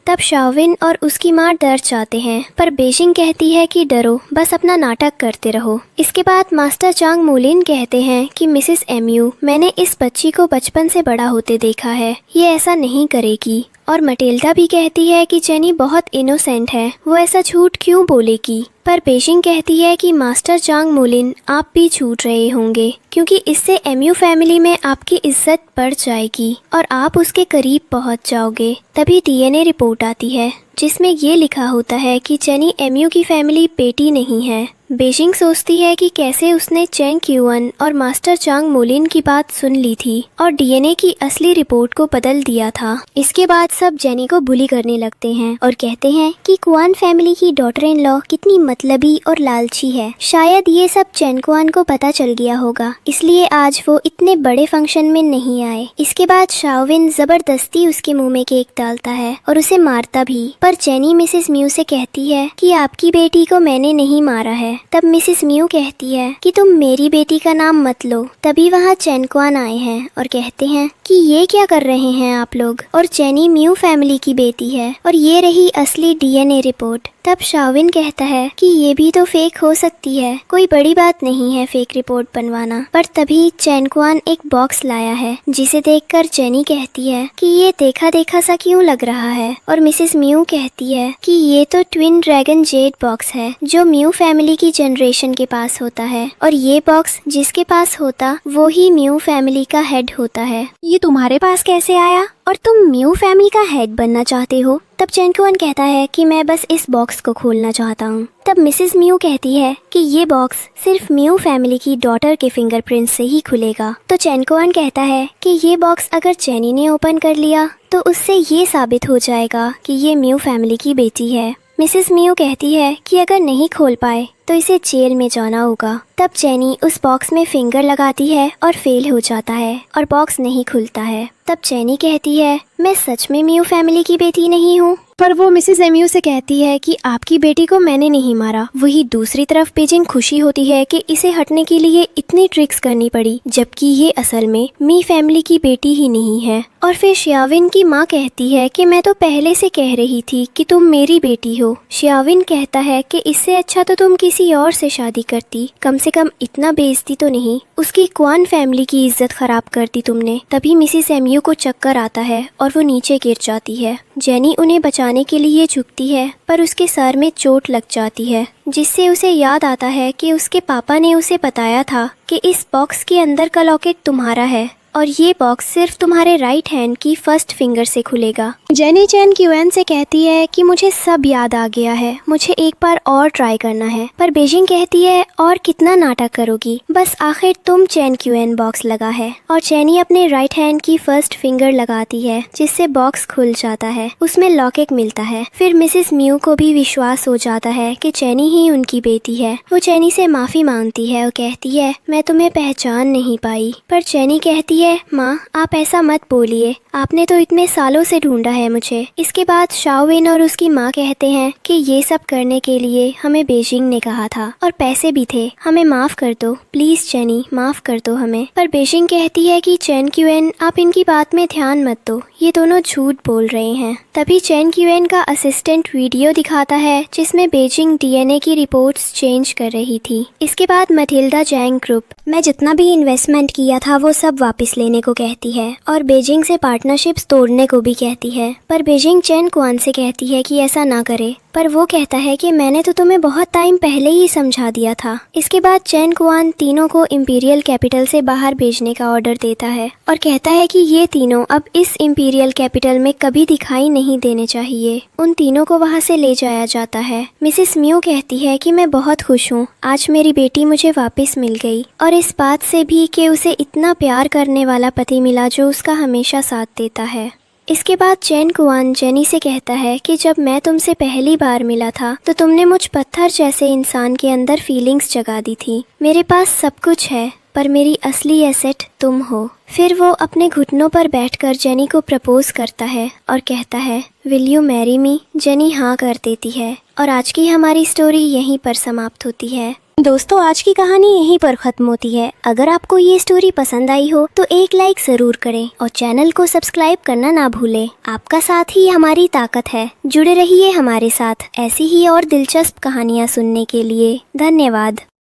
तब शाविन और उसकी माँ डर जाते हैं, पर बेजिंग कहती है कि डरो, बस अपना नाटक करते रहो। इसके बाद मास्टर जांग मोलिन कहते हैं कि मिसेस म्यू, मैंने इस बच्ची को बचपन से बड़ा होते देखा है, ये ऐसा नहीं करेगी। और मटिल्डा भी कहती है कि जेनी बहुत इनोसेंट है, वो ऐसा झूठ क्यों बोलेगी। पर बेजिंग कहती है कि मास्टर जांग मोलिन, आप भी झूठ रहे होंगे क्योंकि इससे म्यू फैमिली में आपकी इज्जत बढ़ जाएगी और आप उसके करीब पहुंच जाओगे। तभी DNA रिपोर्ट आती है जिसमें ये लिखा होता है कि जेनी म्यू की फैमिली बेटी नहीं है। बेजिंग सोचती है कि कैसे उसने चेंग क्यूअन और मास्टर जांग मोलिन की बात सुन ली थी और DNA की असली रिपोर्ट को बदल दिया था। इसके बाद सब जेनी को बुली करने लगते हैं और कहते हैं कि क्वान फैमिली की डॉटर इन लॉ कितनी मतलबी और लालची है। शायद ये सब चेन क्वान को पता चल गया होगा, इसलिए आज वो इतने बड़े फंक्शन में नहीं आए। इसके बाद शाओविन जबरदस्ती उसके मुंह में केक डालता है और उसे मारता भी, पर पर जेनी मिसेस म्यू से कहती है कि आपकी बेटी को मैंने नहीं मारा है। तब मिसेस म्यू कहती है कि तुम मेरी बेटी का नाम मत लो। तभी वहाँ चैन क्वान आए हैं और कहते हैं कि ये क्या कर रहे हैं आप लोग, और जेनी म्यू फैमिली की बेटी है और ये रही असली डीएनए रिपोर्ट। तब शाओविन कहता है कि ये भी तो फेक हो सकती है, कोई बड़ी बात नहीं है फेक रिपोर्ट बनवाना। पर तभी चैन क्वान एक बॉक्स लाया है जिसे देखकर जेनी कहती है कि ये देखा देखा सा क्यों लग रहा है, और मिसेस म्यू कहती है कि ये तो ट्विन ड्रैगन जेड बॉक्स है जो म्यू फैमिली की जनरेशन के पास होता है, और ये बॉक्स जिसके पास होता वो ही म्यू फैमिली का हेड होता है। ये तुम्हारे पास कैसे आया और तुम म्यू फैमिली का हेड बनना चाहते हो? तब चैन क्वान कहता है कि मैं बस इस बॉक्स को खोलना चाहता हूँ। तब मिसेस म्यू कहती है कि ये बॉक्स सिर्फ म्यू फैमिली की डॉटर के फिंगरप्रिंट से ही खुलेगा। तो चैन क्वान कहता है कि ये बॉक्स अगर जेनी ने ओपन कर लिया तो उससे ये साबित हो जाएगा कि ये म्यू फैमिली की बेटी है। मिसेस म्यू कहती है कि अगर नहीं खोल पाए तो इसे जेल में जाना होगा। तब जेनी उस बॉक्स में फिंगर लगाती है और फेल हो जाता है और बॉक्स नहीं खुलता है। तब जेनी कहती है मैं सच में म्यू फैमिली की बेटी नहीं हूँ। पर वो मिसेस म्यू से कहती है कि आपकी बेटी को मैंने नहीं मारा। वही दूसरी तरफ बेजिंग खुशी होती है कि इसे हटने के लिए इतनी ट्रिक्स करनी पड़ी, जबकि ये असल में मी फैमिली की बेटी ही नहीं है। और फिर शाओविन की माँ कहती है कि मैं तो पहले से कह रही थी कि तुम मेरी बेटी हो। शाओविन कहता है कि इससे अच्छा तो तुम किसी और से शादी करती, कम से कम इतना बेइज्जती तो नहीं। उसकी क्वान फैमिली की इज्जत खराब कर दी तुमने। तभी मिसेस म्यू को चक्कर आता है और वो नीचे गिर जाती है। जेनी उन्हें बचाने के लिए झुकती है पर उसके सर में चोट लग जाती है, जिससे उसे याद आता है कि उसके पापा ने उसे बताया था कि इस बॉक्स के अंदर का लॉकेट तुम्हारा है और ये बॉक्स सिर्फ तुम्हारे राइट हैंड की फर्स्ट फिंगर से खुलेगा। जेनी चैन क्यूएन से कहती है कि मुझे सब याद आ गया है, मुझे एक बार और ट्राई करना है। पर बेजिंग कहती है और कितना नाटक करोगी, बस आखिर तुम चैन क्यूएन बॉक्स लगा है। और चैनी अपने राइट हैंड की फर्स्ट फिंगर लगाती है जिससे बॉक्स खुल जाता है, उसमें लॉकेट मिलता है। फिर मिसेस म्यू को भी विश्वास हो जाता है कि चैनी ही उनकी बेटी है। वो चैनी से माफी मांगती है और कहती है मैं तुम्हें पहचान नहीं पाई। पर चैनी कहती है माँ आप ऐसा मत बोलिए, आपने तो इतने सालों से ढूंढा है मुझे। इसके बाद शाओविन और उसकी माँ कहते हैं कि ये सब करने के लिए हमें बेजिंग ने कहा था और पैसे भी थे, हमें माफ कर दो प्लीज चैनी, माफ कर दो हमें। पर बेजिंग कहती है कि चैन क्यूएन आप इनकी बात में ध्यान मत दो, ये दोनों झूठ बोल रहे हैं। तभी चैन क्यूएन का असिस्टेंट वीडियो दिखाता है जिसमें बेजिंग डीएनए की रिपोर्ट्स चेंज कर रही थी। इसके बाद मटिल्डा जैंग ग्रुप मैं जितना भी इन्वेस्टमेंट किया था वो सब वापस लेने को कहती है और बेजिंग से पार्टनरशिप्स तोड़ने को भी कहती है। पर बेजिंग चैन क्वान से कहती है कि ऐसा ना करे, पर वो कहता है कि मैंने तो तुम्हें बहुत टाइम पहले ही समझा दिया था। इसके बाद चैन क्वान तीनों को इंपीरियल कैपिटल से बाहर भेजने का ऑर्डर देता है और कहता है कि ये तीनों अब इस इंपीरियल कैपिटल में कभी दिखाई नहीं देने चाहिए। उन तीनों को वहाँ से ले जाया जाता है। मिसेस म्यू कहती है कि मैं बहुत खुश हूँ, आज मेरी बेटी मुझे वापस मिल गई, और इस बात से भी कि उसे इतना प्यार करने वाला पति मिला जो उसका हमेशा साथ देता है। इसके बाद चैन क्वान जेनी से कहता है कि जब मैं तुमसे पहली बार मिला था तो तुमने मुझ पत्थर जैसे इंसान के अंदर फीलिंग्स जगा दी थी। मेरे पास सब कुछ है पर मेरी असली एसेट तुम हो। फिर वो अपने घुटनों पर बैठकर जेनी को प्रपोज करता है और कहता है will you marry me. Jenny हाँ कर देती है और आज की हमारी स्टोरी यहीं पर समाप्त होती है। दोस्तों आज की कहानी यहीं पर खत्म होती है। अगर आपको ये स्टोरी पसंद आई हो तो एक लाइक जरूर करें और चैनल को सब्सक्राइब करना ना भूलें। आपका साथ ही हमारी ताकत है। जुड़े रहिए हमारे साथ ऐसी ही और दिलचस्प कहानियाँ सुनने के लिए। धन्यवाद।